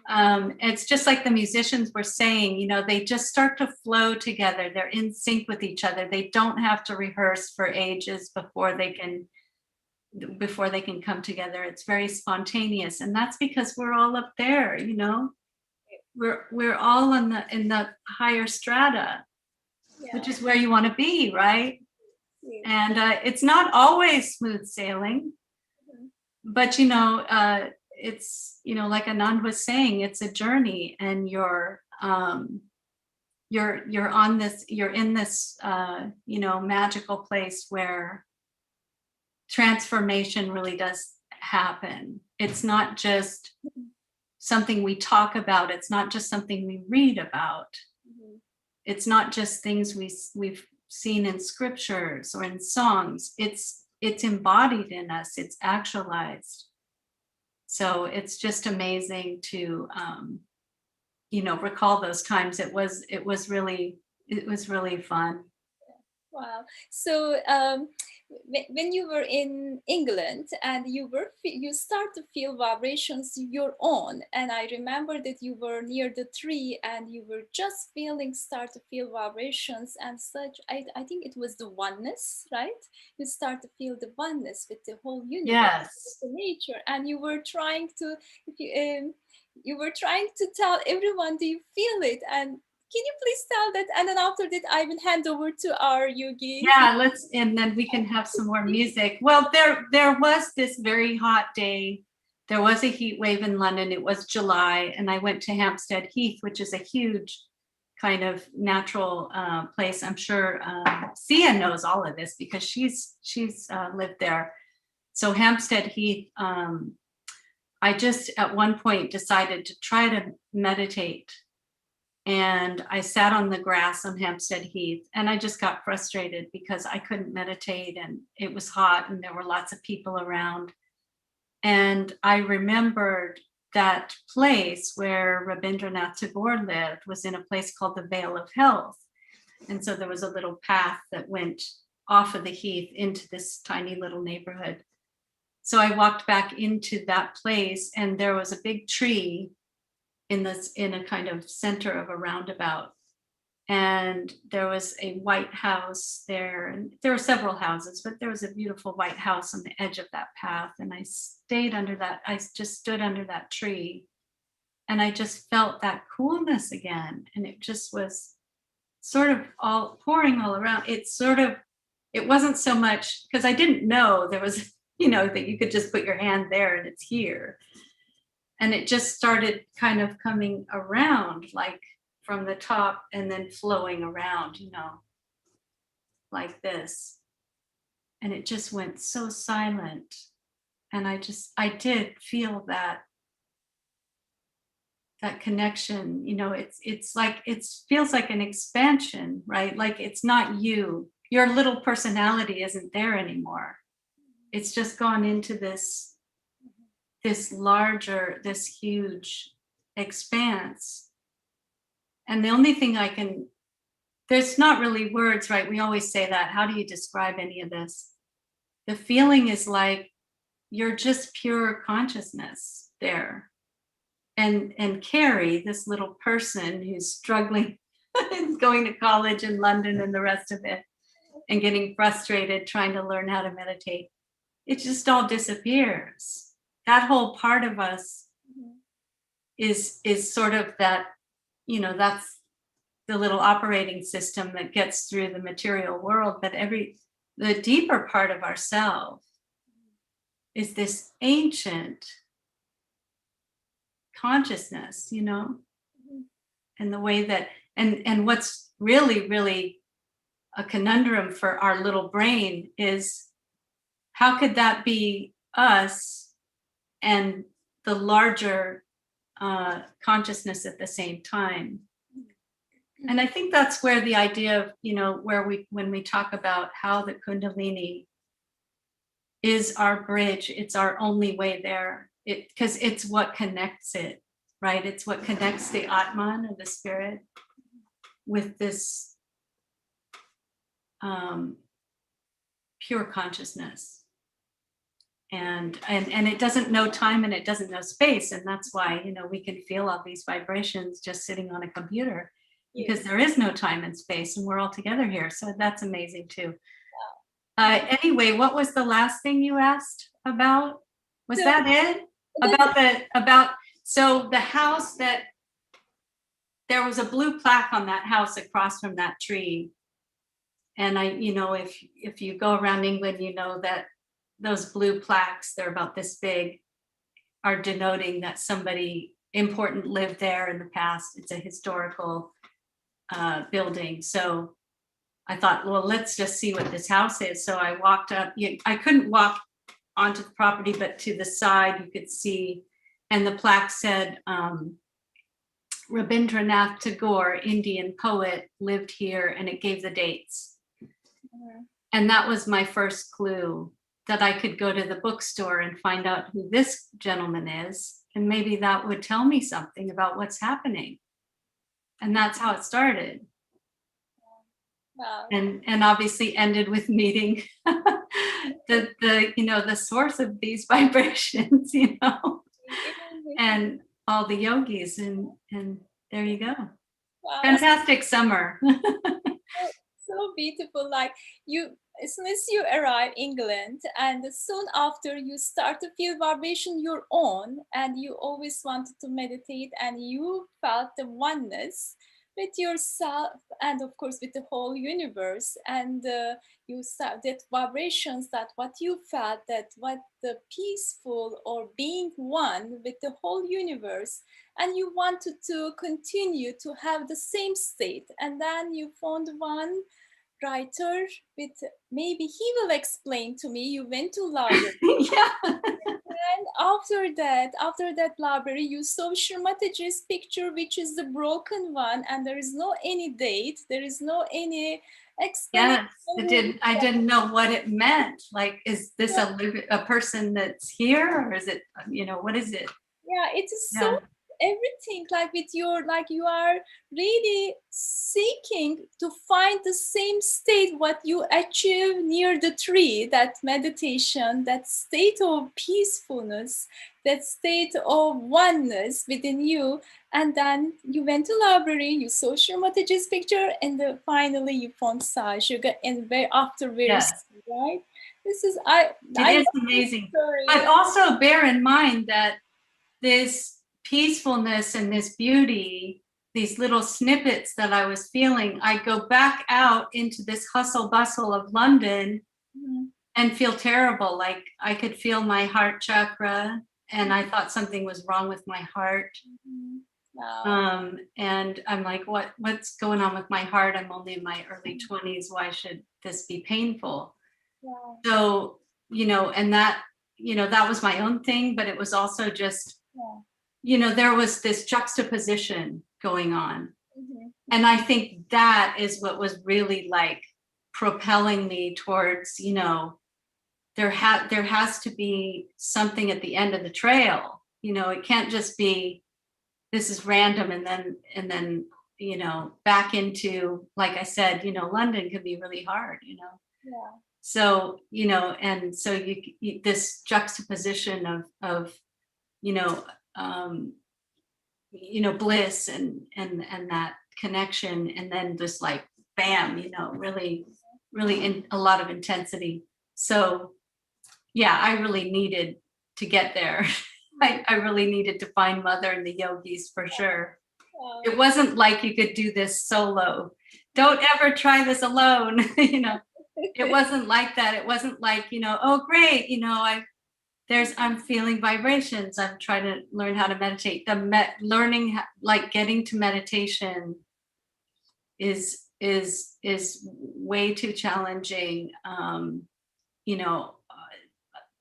It's just like the musicians were saying, they just start to flow together. They're in sync with each other. They don't have to rehearse for ages before they can come together. It's very spontaneous. And that's because we're all up there, we're all in the higher strata, which is where you want to be, right? And it's not always smooth sailing, but it's like Anand was saying, it's a journey, and you're in this magical place where transformation really does happen. It's not just something we talk about. It's not just something we read about. It's not just things we've seen in scriptures or in songs. It's embodied in us. It's actualized. So it's just amazing to recall those times. It was really fun. Wow. So when you were in England and you start to feel vibrations your own, and I remember that you were near the tree and you were just start to feel vibrations and such. I think it was the oneness, right? You start to feel the oneness with the whole universe, yes, with the nature, and you were trying to tell everyone, do you feel it? And can you please tell that? And then after that, I will hand over to our yogi. Yeah, and then we can have some more music. Well, there was this very hot day. There was a heat wave in London. It was July, and I went to Hampstead Heath, which is a huge kind of natural place. I'm sure Sia knows all of this because she's lived there. So Hampstead Heath, I just at one point decided to try to meditate. And I sat on the grass on Hampstead Heath, and I just got frustrated because I couldn't meditate, and it was hot and there were lots of people around. And I remembered that place where Rabindranath Tagore lived was in a place called the Vale of Health. And so there was a little path that went off of the heath into this tiny little neighborhood. So I walked back into that place, and there was a big tree in a kind of center of a roundabout, and there was a white house there, and there were several houses, but there was a beautiful white house on the edge of that path. And I just stood under that tree, and I just felt that coolness again, and it just was sort of all pouring all around. It wasn't so much because I didn't know there was that you could just put your hand there and it's here. And it just started kind of coming around, like from the top and then flowing around, like this. And it just went so silent. And I did feel that connection, it's like, it feels like an expansion, right? Like it's not you, your little personality isn't there anymore. It's just gone into this larger, this huge expanse. And the only thing there's not really words, right? We always say that. How do you describe any of this? The feeling is like you're just pure consciousness there. And Kerry, this little person who's struggling, going to college in London and the rest of it, and getting frustrated trying to learn how to meditate, it just all disappears. That whole part of us is sort of that, that's the little operating system that gets through the material world. But the deeper part of ourselves is this ancient consciousness, and the way that, and what's really, really a conundrum for our little brain is, how could that be us and the larger consciousness at the same time? And I think that's where the idea of, when we talk about how the Kundalini is our bridge. It's our only way there. Because it's what connects it, right? It's what connects the Atman or the spirit with this pure consciousness. And it doesn't know time and it doesn't know space. And that's why, you know, we can feel all these vibrations just sitting on a computer, because there is no time and space and we're all together here. So that's amazing too. Anyway, what was the last thing you asked about? Was that it? So the house that, there was a blue plaque on that house across from that tree. And you know, if you go around England, you know that those blue plaques, they're about this big, are denoting that somebody important lived there in the past. It's a historical building. So I thought, well, let's just see what this house is. So I walked up. I couldn't walk onto the property, but to the side you could see, and the plaque said, Rabindranath Tagore, Indian poet, lived here, and it gave the dates. And that was my first clue that I could go to the bookstore and find out who this gentleman is, and maybe that would tell me something about what's happening. And that's how it started. Wow. And obviously ended with meeting the you know, the source of these vibrations, you know, and all the yogis, and there you go. Wow. Fantastic summer. So beautiful. Like you, as soon as you arrive England, and soon after you start to feel vibration your own, and you always wanted to meditate, and you felt the oneness with yourself and of course with the whole universe, and you start that vibrations, that what you felt, that what the peaceful or being one with the whole universe, and you wanted to continue to have the same state. And then you found one writer with, maybe he will explain to me, you went to library. Yeah. And after that library, you saw Srimataji's picture, which is the broken one, and there is no any date, there is no any explanation. Yes, I didn't know what it meant. Like, is this a person that's here, or is it, you know, what is it? Yeah, it is so everything, like with your, like you are really seeking to find the same state what you achieve near the tree, that meditation, that state of peacefulness, that state of oneness within you. And then you went to library, you saw Srimataji's picture, and then finally you found Sahaja, and after very soon, right? This is It is amazing. But also bear in mind that this peacefulness and this beauty, these little snippets that I was feeling, I go back out into this hustle bustle of London and feel terrible. Like I could feel my heart chakra, and I thought something was wrong with my heart. And I'm like, what's going on with my heart? I'm only in my early 20s. Why should this be painful? So, you know, and that, you know, that was my own thing, but it was also just, you know, there was this juxtaposition going on. And I think that is what was really like propelling me towards, you know, there has to be something at the end of the trail. You know, it can't just be, this is random, and then, you know, back into, like I said, you know, London can be really hard, you know. So, you know, and so you this juxtaposition of you know, bliss and that connection, and then just like bam, you know, really in a lot of intensity. So yeah, I really needed to get there. I really needed to find Mother and the yogis for sure. It wasn't like you could do this solo. Don't ever try this alone. You know, it wasn't like that. It wasn't like, you know, oh great, you know, I'm feeling vibrations. I'm trying to learn how to meditate. Learning, like getting to meditation is way too challenging. You know,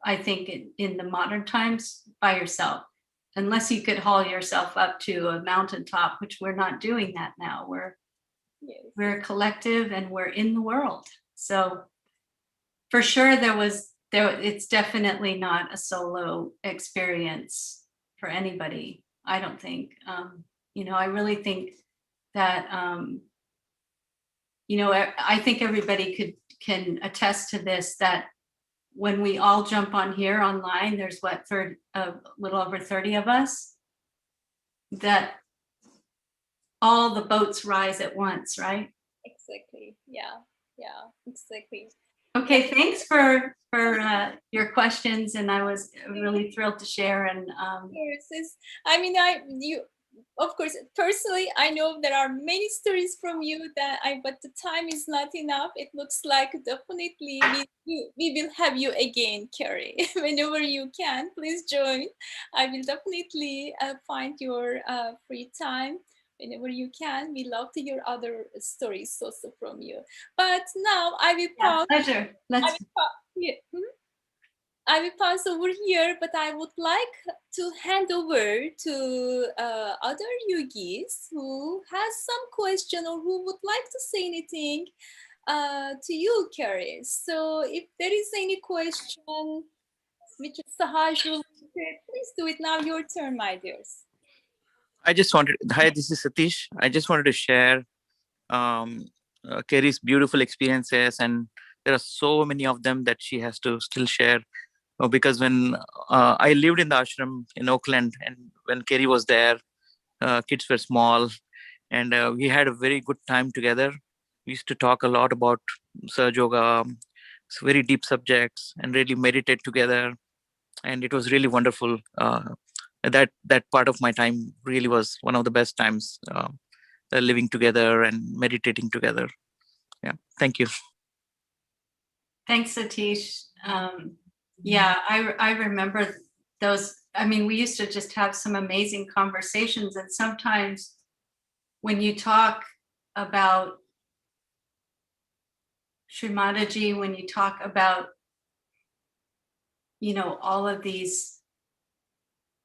I think in the modern times by yourself, unless you could haul yourself up to a mountaintop, which we're not doing that now. We're a collective and we're in the world. So for sure there was it's definitely not a solo experience for anybody. I don't think. I really think that I think everybody can attest to this, that when we all jump on here online, there's a little over 30 of us, that all the boats rise at once, right? Exactly. Yeah. Exactly. Okay, thanks for your questions, and I was really thrilled to share. And of course, personally, I know there are many stories from you but the time is not enough. It looks like definitely we will have you again, Kerry. Whenever you can, please join. I will definitely find your free time. Whenever you can, we love to hear other stories also from you. But now I will pause. Pleasure. I will pass over here, but I would like to hand over to other yogis who has some question or who would like to say anything to you, Kerry. So if there is any question which is Sahaja related, please do it now. Your turn, my dears. Hi, this is Satish. I just wanted to share Kerry's beautiful experiences, and there are so many of them that she has to still share. Because when I lived in the ashram in Oakland, and when Kerry was there, kids were small, and we had a very good time together. We used to talk a lot about Sahaja Yoga, very deep subjects, and really meditate together. And it was really wonderful. That part of my time really was one of the best times, living together and meditating together. Yeah, thank you. Thanks, Satish. Yeah, I remember those. I mean, we used to just have some amazing conversations, and sometimes when you talk about Srimataji, when you talk about, all of these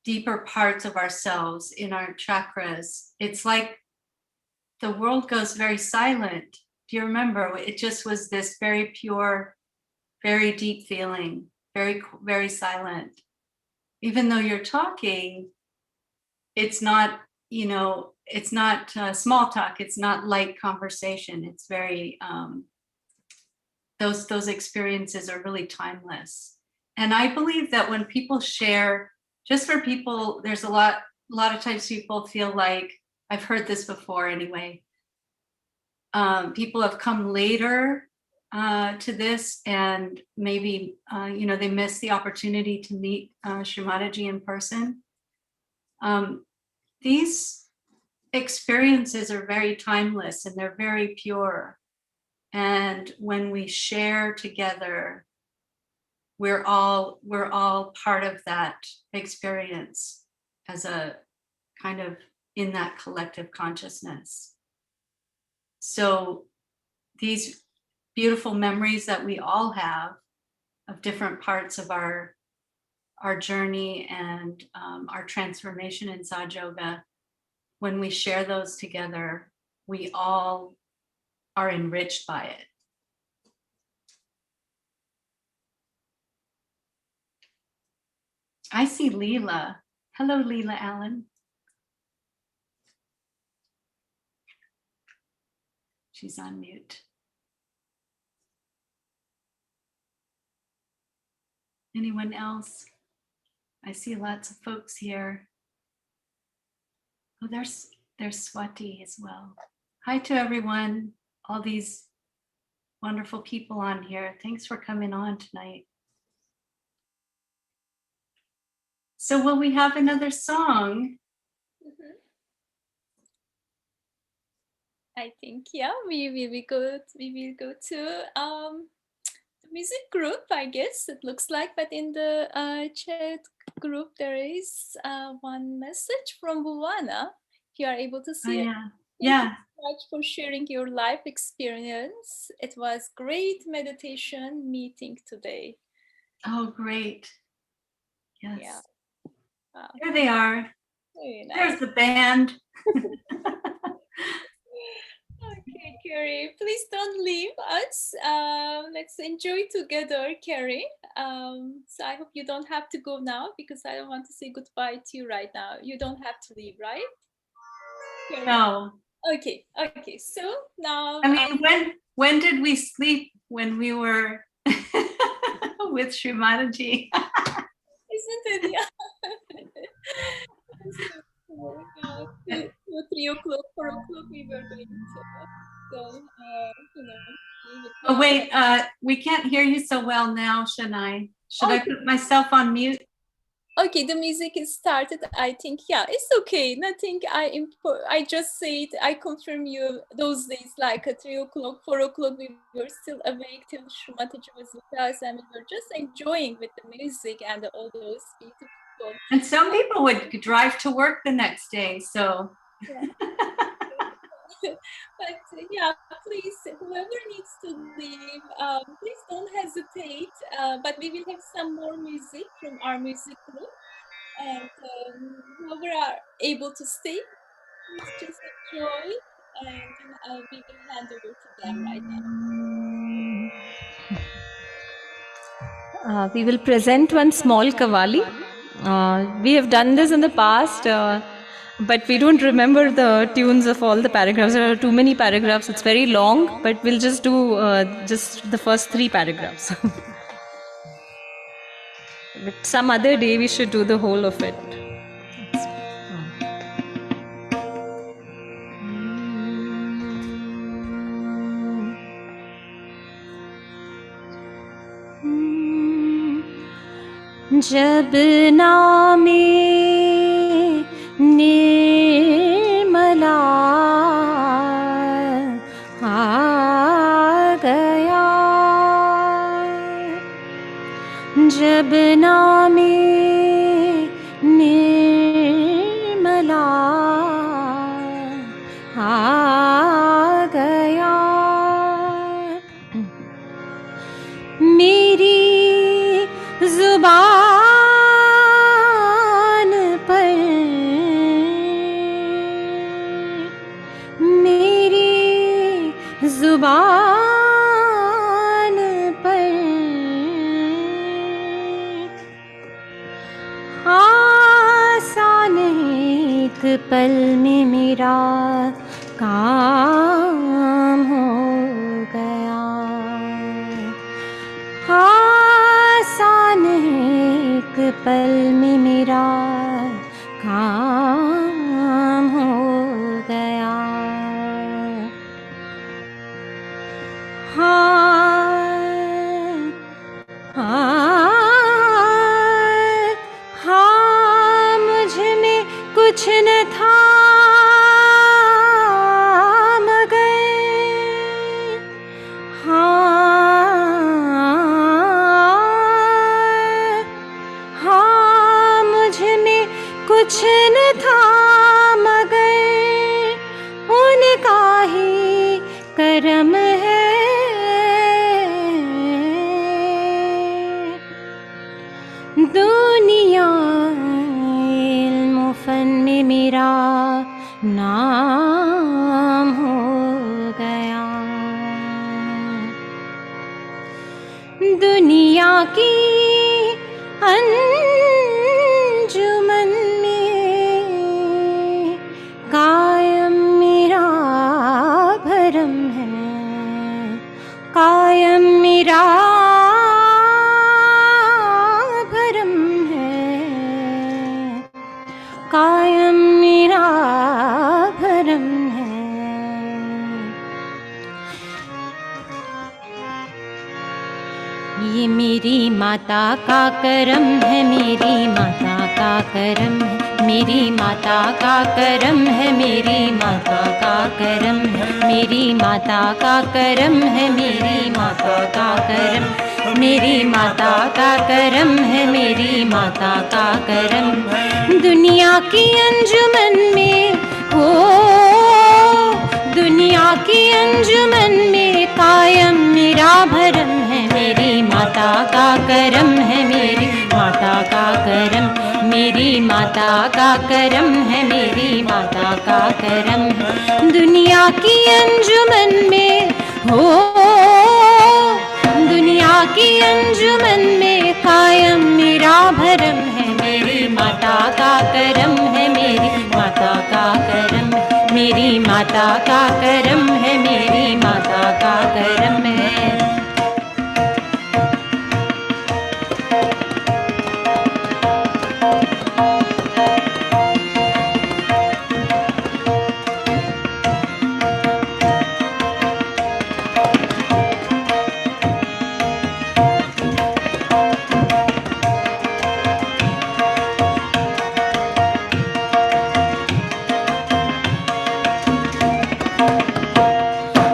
deeper parts of ourselves in our chakras, it's like the world goes very silent. Do you remember? It just was this very pure, very deep feeling, very, very silent. Even though you're talking, it's not, it's not small talk. It's not light conversation. It's very, those experiences are really timeless. And I believe that when people share, just for people, there's a lot of times people feel like, I've heard this before anyway, people have come later to this, and maybe they miss the opportunity to meet Srimataji in person. These experiences are very timeless, and they're very pure. And when we share together, we're all part of that experience as a kind of in that collective consciousness. So these beautiful memories that we all have of different parts of our journey and our transformation in Sahaja Yoga, when we share those together, we all are enriched by it. I see Leela. Hello, Leela Allen. She's on mute. Anyone else? I see lots of folks here. Oh, there's Swati as well. Hi to everyone, all these wonderful people on here. Thanks for coming on tonight. So will we have another song? I think, yeah, we will go to the music group, I guess it looks like, but in the chat group there is one message from Bhuwana. If you are able to see it. Yeah. Thank you so much for sharing your life experience. It was great meditation meeting today. Oh, great. Yes. Yeah. Wow. There they are. Very nice. There's the band. Okay, Kerry, please don't leave us. Let's enjoy together, Kerry. So I hope you don't have to go now, because I don't want to say goodbye to you right now. You don't have to leave, right? No. Okay. So now, I mean, when did we sleep when we were with Srimataji? Isn't it? Yeah. 2, 3 o'clock, 4 o'clock we were going to. So, Oh wait, we can't hear you so well now, Shania. Should I put myself on mute? Okay, the music is started. I think, yeah, it's okay. Nothing. I just said, I confirm you those days, like at 3 o'clock, 4 o'clock, we were still awake till Srimataji was with us, and we were just enjoying with the music and all those beautiful. And some people would drive to work the next day, so. Yeah. But yeah, please, whoever needs to leave, please don't hesitate. But we will have some more music from our music group, and whoever are able to stay, please just enjoy, and we will hand over to them right now. We will present one small kavali. We have done this in the past, but we don't remember the tunes of all the paragraphs. There are too many paragraphs. It's very long, but we'll just do just the first 3 paragraphs. But some other day we should do the whole of it. जब नामे निर्मला आ गया, जब नामे निर्मला आ गया, मेरी जुबान पर, मेरी जुबान पर आसान एक पल में मेरा काम हो गया, आसान एक पल में मेरा काम हो गया। हाँ, मुझ में कुछ न था मगर, हाँ, मुझ में कुछ न था मगर उनका ही करम है। दुनिया इल्म फन में मेरा नाम हो गया, दुनिया की अंजुमन में कायम मेरा भरम है, कायम मेरा भरम है, कायम मेरा भरम है। ये मेरी माता का करम है, मेरी माता का करम है, मेरी माता का करम है, मेरी माता का करम है, मेरी माता का करम है, मेरी माता का करम, मेरी माता का करम है, मेरी माता का करम। दुनिया की अंजुमन में हो, दुनिया की अंजुमन में कायम मेरा भरम है, मेरी माता का करम है, मेरी माता का करम, मेरी माता का करम है, मेरी माता का करम। दुनिया की अंजुमन में हो, दुनिया की अंजुमन में कायम मेरा भरम है, मेरी माता का करम है, मेरी माता का करम, मेरी माता का करम है, मेरी माता का करम है।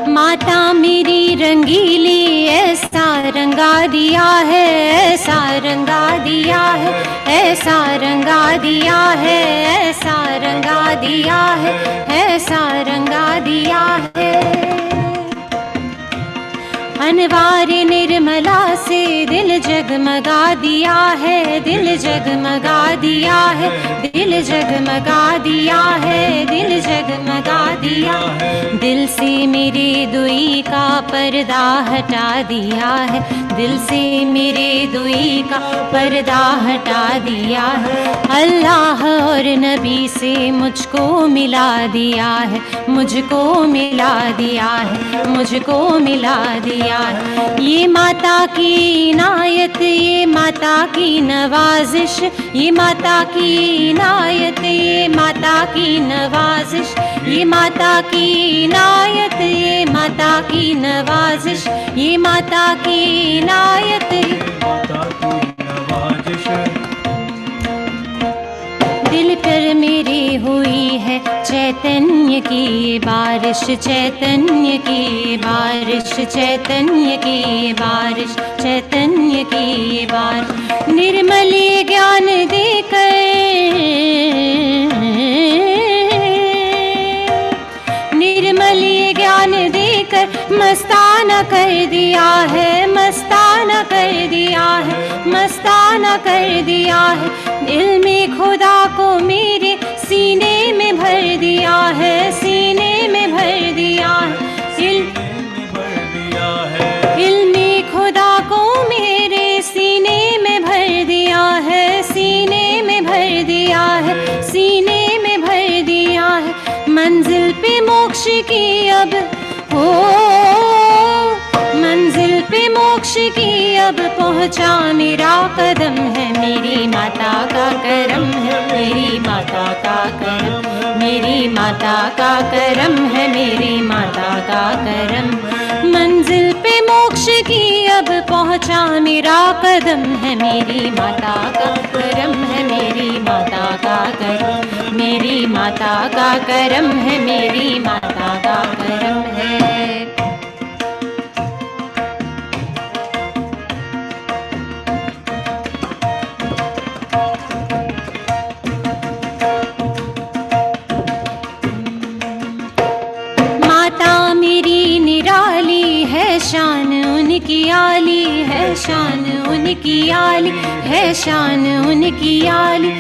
माता मेरी रंगीली ऐसा रंगा दिया है, ऐसा रंगा दिया है, ऐसा रंगा दिया है, ऐसा रंगा दिया है, ऐसा रंगा दिया है। अनवार निर्मला से दिल जगमगा दिया है, दिल जगमगा दिया है, दिल जगमगा दिया है, दिल जगमगा दिया है। दिल से मेरे दुई का पर्दा हटा दिया है, दिल से मेरे दुई का पर्दा हटा दिया है। अल्लाह और नबी से मुझको मिला दिया है, मुझको मिला दिया है, मुझको मिला दिया है। ये माता की इनायत, ये माता की नवाजिश, ये माता की इनायत, ये माता की नवाजिश, ये माता की इनायत, ये माता की नवाजिश, ये माता की इनायत, माता की नवाजिश। दिल पर मेरे हुई है चैतन्य की बारिश, चैतन्य की बारिश, चैतन्य की बारिश, चैतन्य की बारिश। निर्मल ज्ञान देकर, निर्मल ज्ञान देकर मस्ताना कर दिया है, मस्ताना कर दिया है, मस्ताना कर दिया है। इल्मे खुदा को मेरे सीने में भर दिया है, सीने में भर दिया है, इल्मे खुदा को मेरे सीने में भर दिया है, सीने में भर दिया है, सीने में भर दिया है। मंजिल पे मोक्ष की अब हो, मंजिल पे मोक्ष की अब पहुँचा मेरा कदम है, मेरी माता का करम है, मेरी माता का करम, मेरी माता का करम है, मेरी माता का करम। मंजिल पे मोक्ष की अब पहुँचा मेरा कदम है, मेरी माता का करम है, मेरी माता का करम, मेरी माता का करम है, मेरी माता का करम है। शान उनकी आली है, शान उनकी आली है, शान उनकी आली।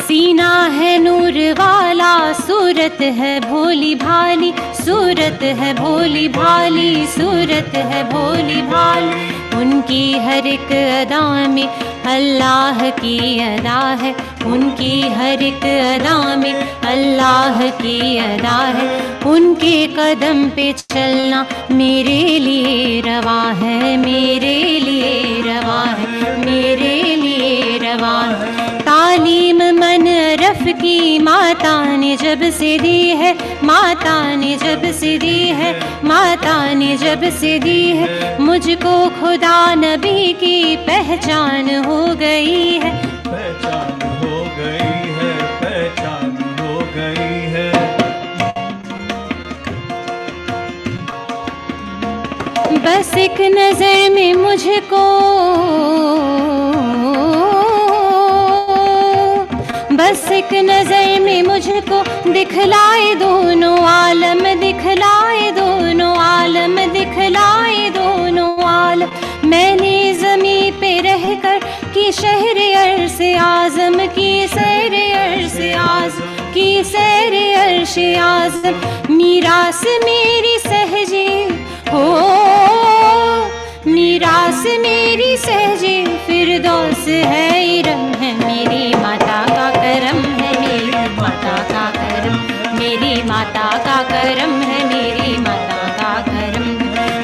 सीना है नूर वाला, सूरत है भोली भाली, सूरत है भोली भाली, सूरत है भोली भाली। उनकी हर एक अदा में अल्लाह की अदा है, उनकी हर एक अदा में अल्लाह की अदा है। उनके कदम पे चलना मेरे लिए रवा है, मेरे लिए रवा है, मेरे लिए रवा है। तालीम मन रफ की माता ने जब से दी है, माता ने जब से दी है, माता ने जब से दी है। मुझको खुदा नबी की पहचान हो गई है, पहचान हो गई है, पहचान हो गई है। बस एक नजर में मुझको, बस एक नजर में मुझको दिखलाए दोनों आलम, दिखलाए दोनों आलम, दिखलाए दोनों आलम। मैंने ज़मीं पे रहकर की शहर अर्श आज़म, की सैर अर्श आज़म, की सैर अर्श आज़म। मीरास मेरी सहजी हो, मीरास मेरी सहजे फिरदौस है इरम है मेरी माता का करम है मेरी माता का करम मेरी माता का करम है मेरी माता का करम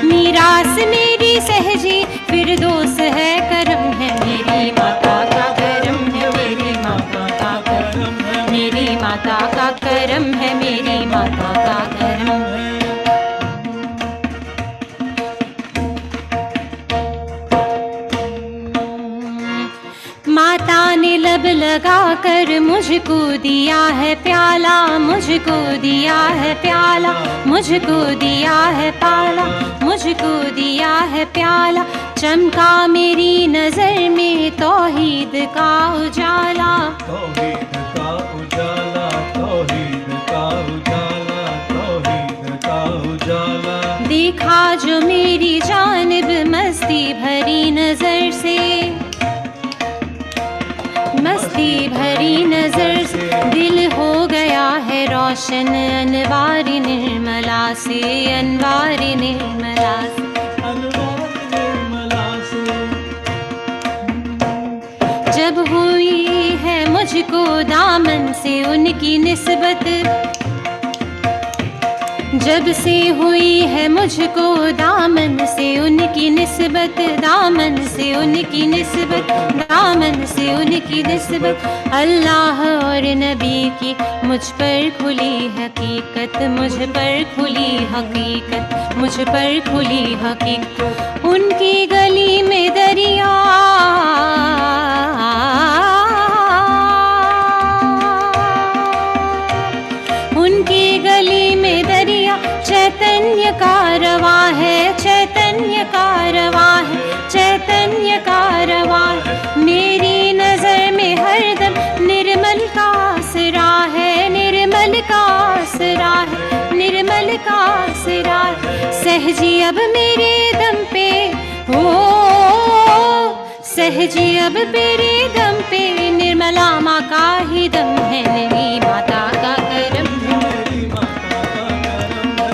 मीरास मेरी सहजी फिरदौस है करम है मेरी माता का करम है मेरी माता का करम मेरी माता का करम है मेरी माता का करम माता ने लब लगा कर मुझको दिया है प्याला मुझको दिया है प्याला मुझको दिया है पाला मुझको दिया है प्याला चमका मेरी नजर में तौहीद का उजाला तौहीद का उजाला तौहीद का उजाला तौहीद का उजाला देखा जो मेरी जानिब मस्ती भरी नजर से मस्ती भरी नजर से दिल हो गया है रोशन अनवारी निर्मला से अनवारी निर्मला से अनवार निर्मला से जब हुई है मुझको दामन से उनकी निस्बत जब से हुई है मुझको दामन से उनकी निस्बत दामन से उनकी निस्बत दामन से उनकी निस्बत अल्लाह और नबी की मुझ पर खुली हकीकत मुझ पर खुली हकीकत मुझ पर खुली हकीकत उनकी गली में दरिया उनकी गली में दरिया चैतन्य का रवा है चैतन्य का रवा है चैतन्य का रवा है मेरी नजर में हरदम निर्मल का सिरा है निर्मल का सिरा है निर्मल का सिरा है सहजी अब मेरे दम पे हो सहजी अब मेरे दम पे निर्मला माँ का ही दम है मेरी माता का करम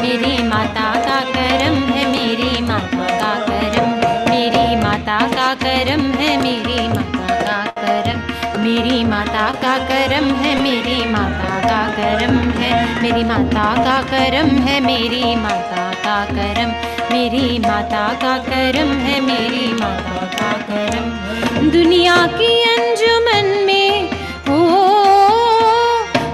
मेरी माता का करम है मेरी माता का करम मेरी माता का करम है मेरी माता का करम मेरी माता का करम है मेरी माता का करम है मेरी माता का करम है मेरी माता का करम मेरी माता का करम है मेरी माता का करम दुनिया की अंजुमन में हो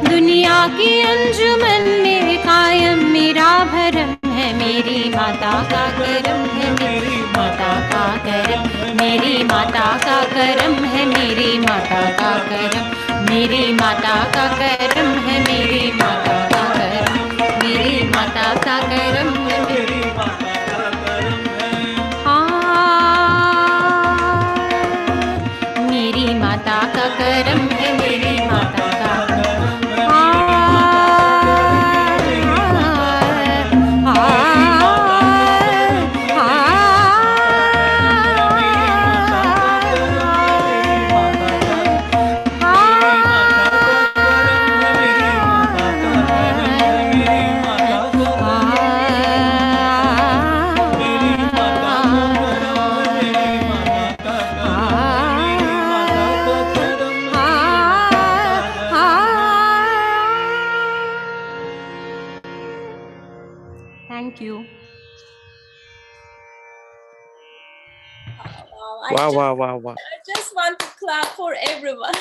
दुनिया की अंजुमन में कायम मेरा भरम है मेरी माता का करम है मेरी माता का करम मेरी माता का करम है मेरी माता का करम मेरी माता का करम है मेरी माता का करम मेरी माता का करम है मेरी माता का करम मेरी माता का करम है मेरी माता का Thank you. Wow. I just want to clap for everyone.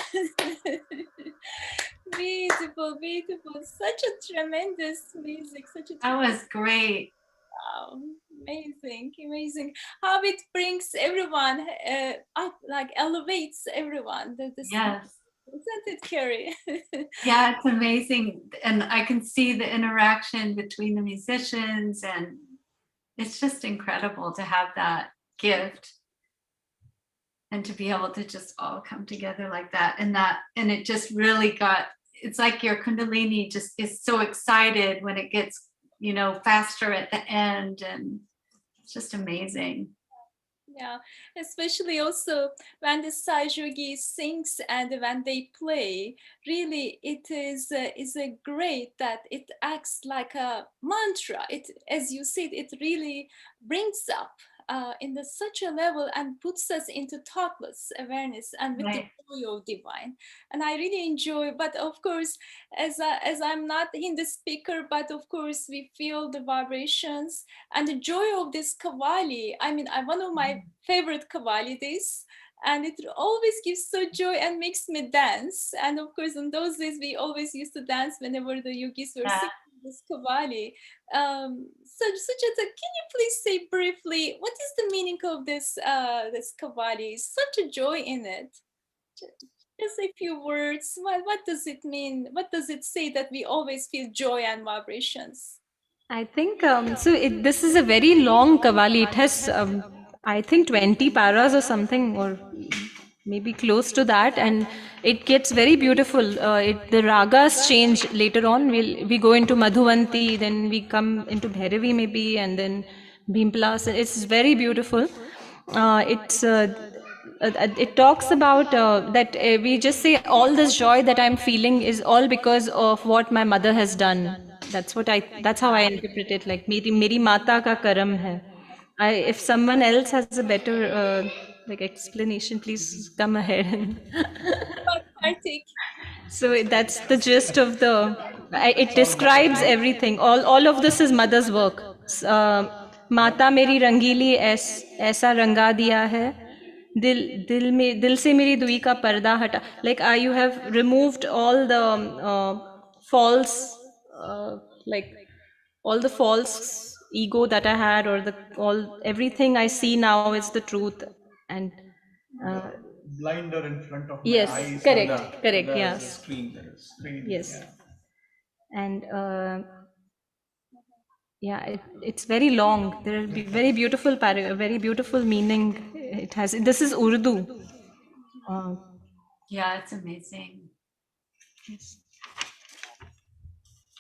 Beautiful, beautiful. Such a tremendous music. That was great. Wow, amazing, amazing. How it brings everyone up, like elevates everyone. Yes. Isn't it, Kerry? Yeah, it's amazing. And I can see the interaction between the musicians, and it's just incredible to have that gift and to be able to just all come together like that. And it just really it's like your Kundalini just is so excited when it gets, faster at the end, and it's just amazing. Yeah, especially also when the Sahaja sings and when they play, really it is a great that it acts like a mantra. It, as you said, it really brings up in such a level and puts us into thoughtless awareness and with the joy of divine. And I really enjoy, but of course, as I'm not Hindi speaker, but of course we feel the vibrations and the joy of this kavali. I mean, one of my favorite kavali this, and it always gives so joy and makes me dance. And of course, in those days, we always used to dance whenever the yogis were singing this kavali. So Sujata, can you please say briefly what is the meaning of this this kavali? Such a joy in it. Just a few words. What does it mean? What does it say that we always feel joy and vibrations? I think this is a very long kavali. It has, I think, 20 paras or something, or maybe close to that, and it gets very beautiful. The ragas change later on. We go into Madhuvanti, then we come into Bhairavi maybe, and then Bhimplas. It's very beautiful. It talks about that we just say all this joy that I'm feeling is all because of what my mother has done. That's how I interpret it. Like meri mata ka karam hai. If someone else has a better like explanation, please come ahead. Karthik. So that's the gist of the. It describes everything. All of this is mother's work. माता मेरी रंगीली ऐसा रंगा दिया है दिल से मेरी दुई का पर्दा हटा. Like you have removed all the false like all the false ego that I had, or everything I see now is the truth. And blinder in front of my yes, eyes. correct, yes. Screen. Yes. And yeah, it's very long. There will be very beautiful very beautiful meaning it has. This is Urdu. Yeah, it's amazing. Yes.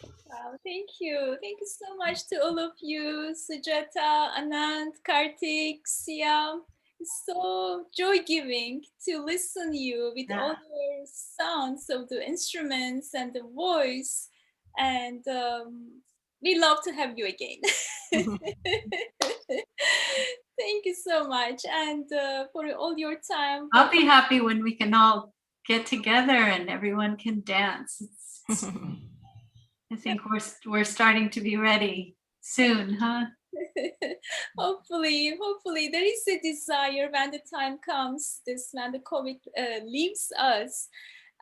Wow, thank you. Thank you so much to all of you, Sujata, Anand, Karthik, Sia. It's so joy-giving to listen you with all your sounds of the instruments and the voice. And we love to have you again. Thank you so much. And for all your time. I'll be happy when we can all get together and everyone can dance. I think we're starting to be ready soon, huh? Hopefully there is a desire when the time comes, when the COVID leaves us,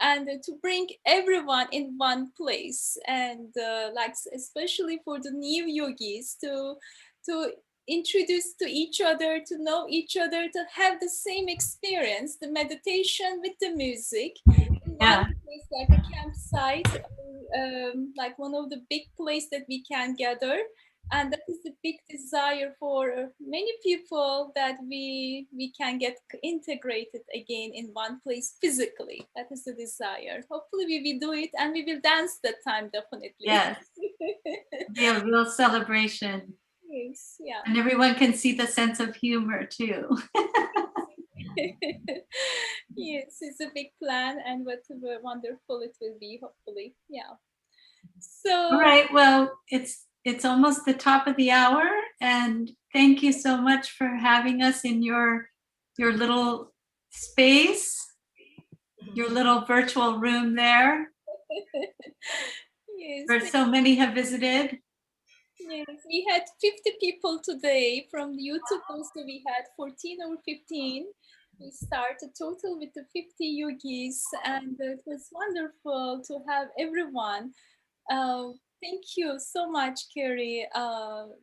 and to bring everyone in one place, and like especially for the new yogis to introduce to each other, to know each other, to have the same experience, the meditation with the music in one place, like a campsite, like one of the big places that we can gather. And that is the big desire for many people, that we can get integrated again in one place physically. That is the desire. Hopefully we will do it, and we will dance that time, definitely. Yes. It'll be a real celebration. Yes, yeah. And everyone can see the sense of humor too. Yes, it's a big plan, and what wonderful it will be, hopefully. Yeah. So all right, well, it's almost the top of the hour, and thank you so much for having us in your little space, your little virtual room there. Yes, where so many have visited. Yes, we had 50 people today from YouTube. Also, we had 14 or 15. We started total with the 50 yogis, and it was wonderful to have everyone. Thank you so much, Kerry,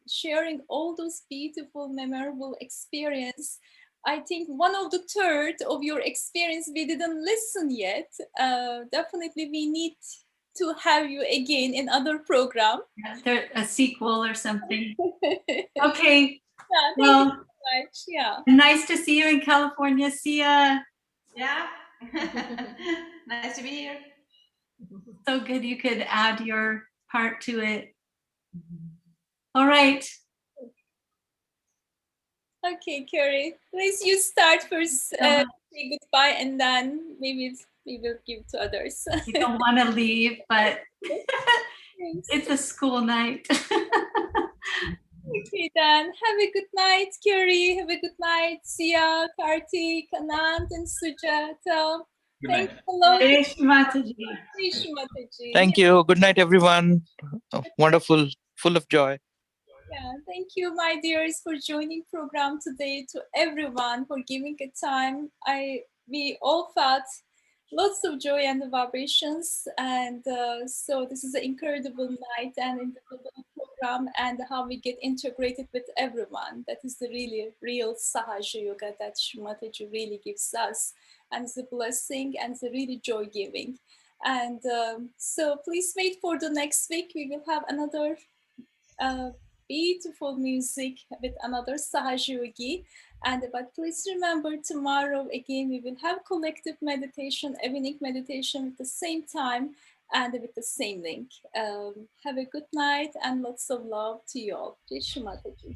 sharing all those beautiful, memorable experience. I think 1/3 of your experience we didn't listen yet. Definitely, we need to have you again in other program. Yeah, a sequel or something. Okay. Yeah, thank you so much. Yeah. Nice to see you in California, Sia. Yeah. Nice to be here. So good you could add your part to it. All right. Okay, Kerry, please you start first, say goodbye, and then we will give to others. You don't want to leave, but it's a school night. Okay, then have a good night, Kerry. Have a good night, Sia, Karthik, Anand, and Sujata. Good Thank night. you a lot. Ganesh Mataji. Rishi Mataji. Thank you. Good night, everyone. Wonderful, full of joy. Yeah, thank you, my dears, for joining program today. To everyone for giving a time. We all felt lots of joy and vibrations, and so this is an incredible night and incredible program, and how we get integrated with everyone. That is the really real Sahaja Yoga that Mataji really gives us, and it's a blessing and it's a really joy giving. And so please wait for the next week. We will have another uh, beautiful music with another Sahaja. And but please remember, tomorrow again we will have collective meditation, evening meditation at the same time and with the same link. Have a good night and lots of love to you all. Jai Shri Mataji.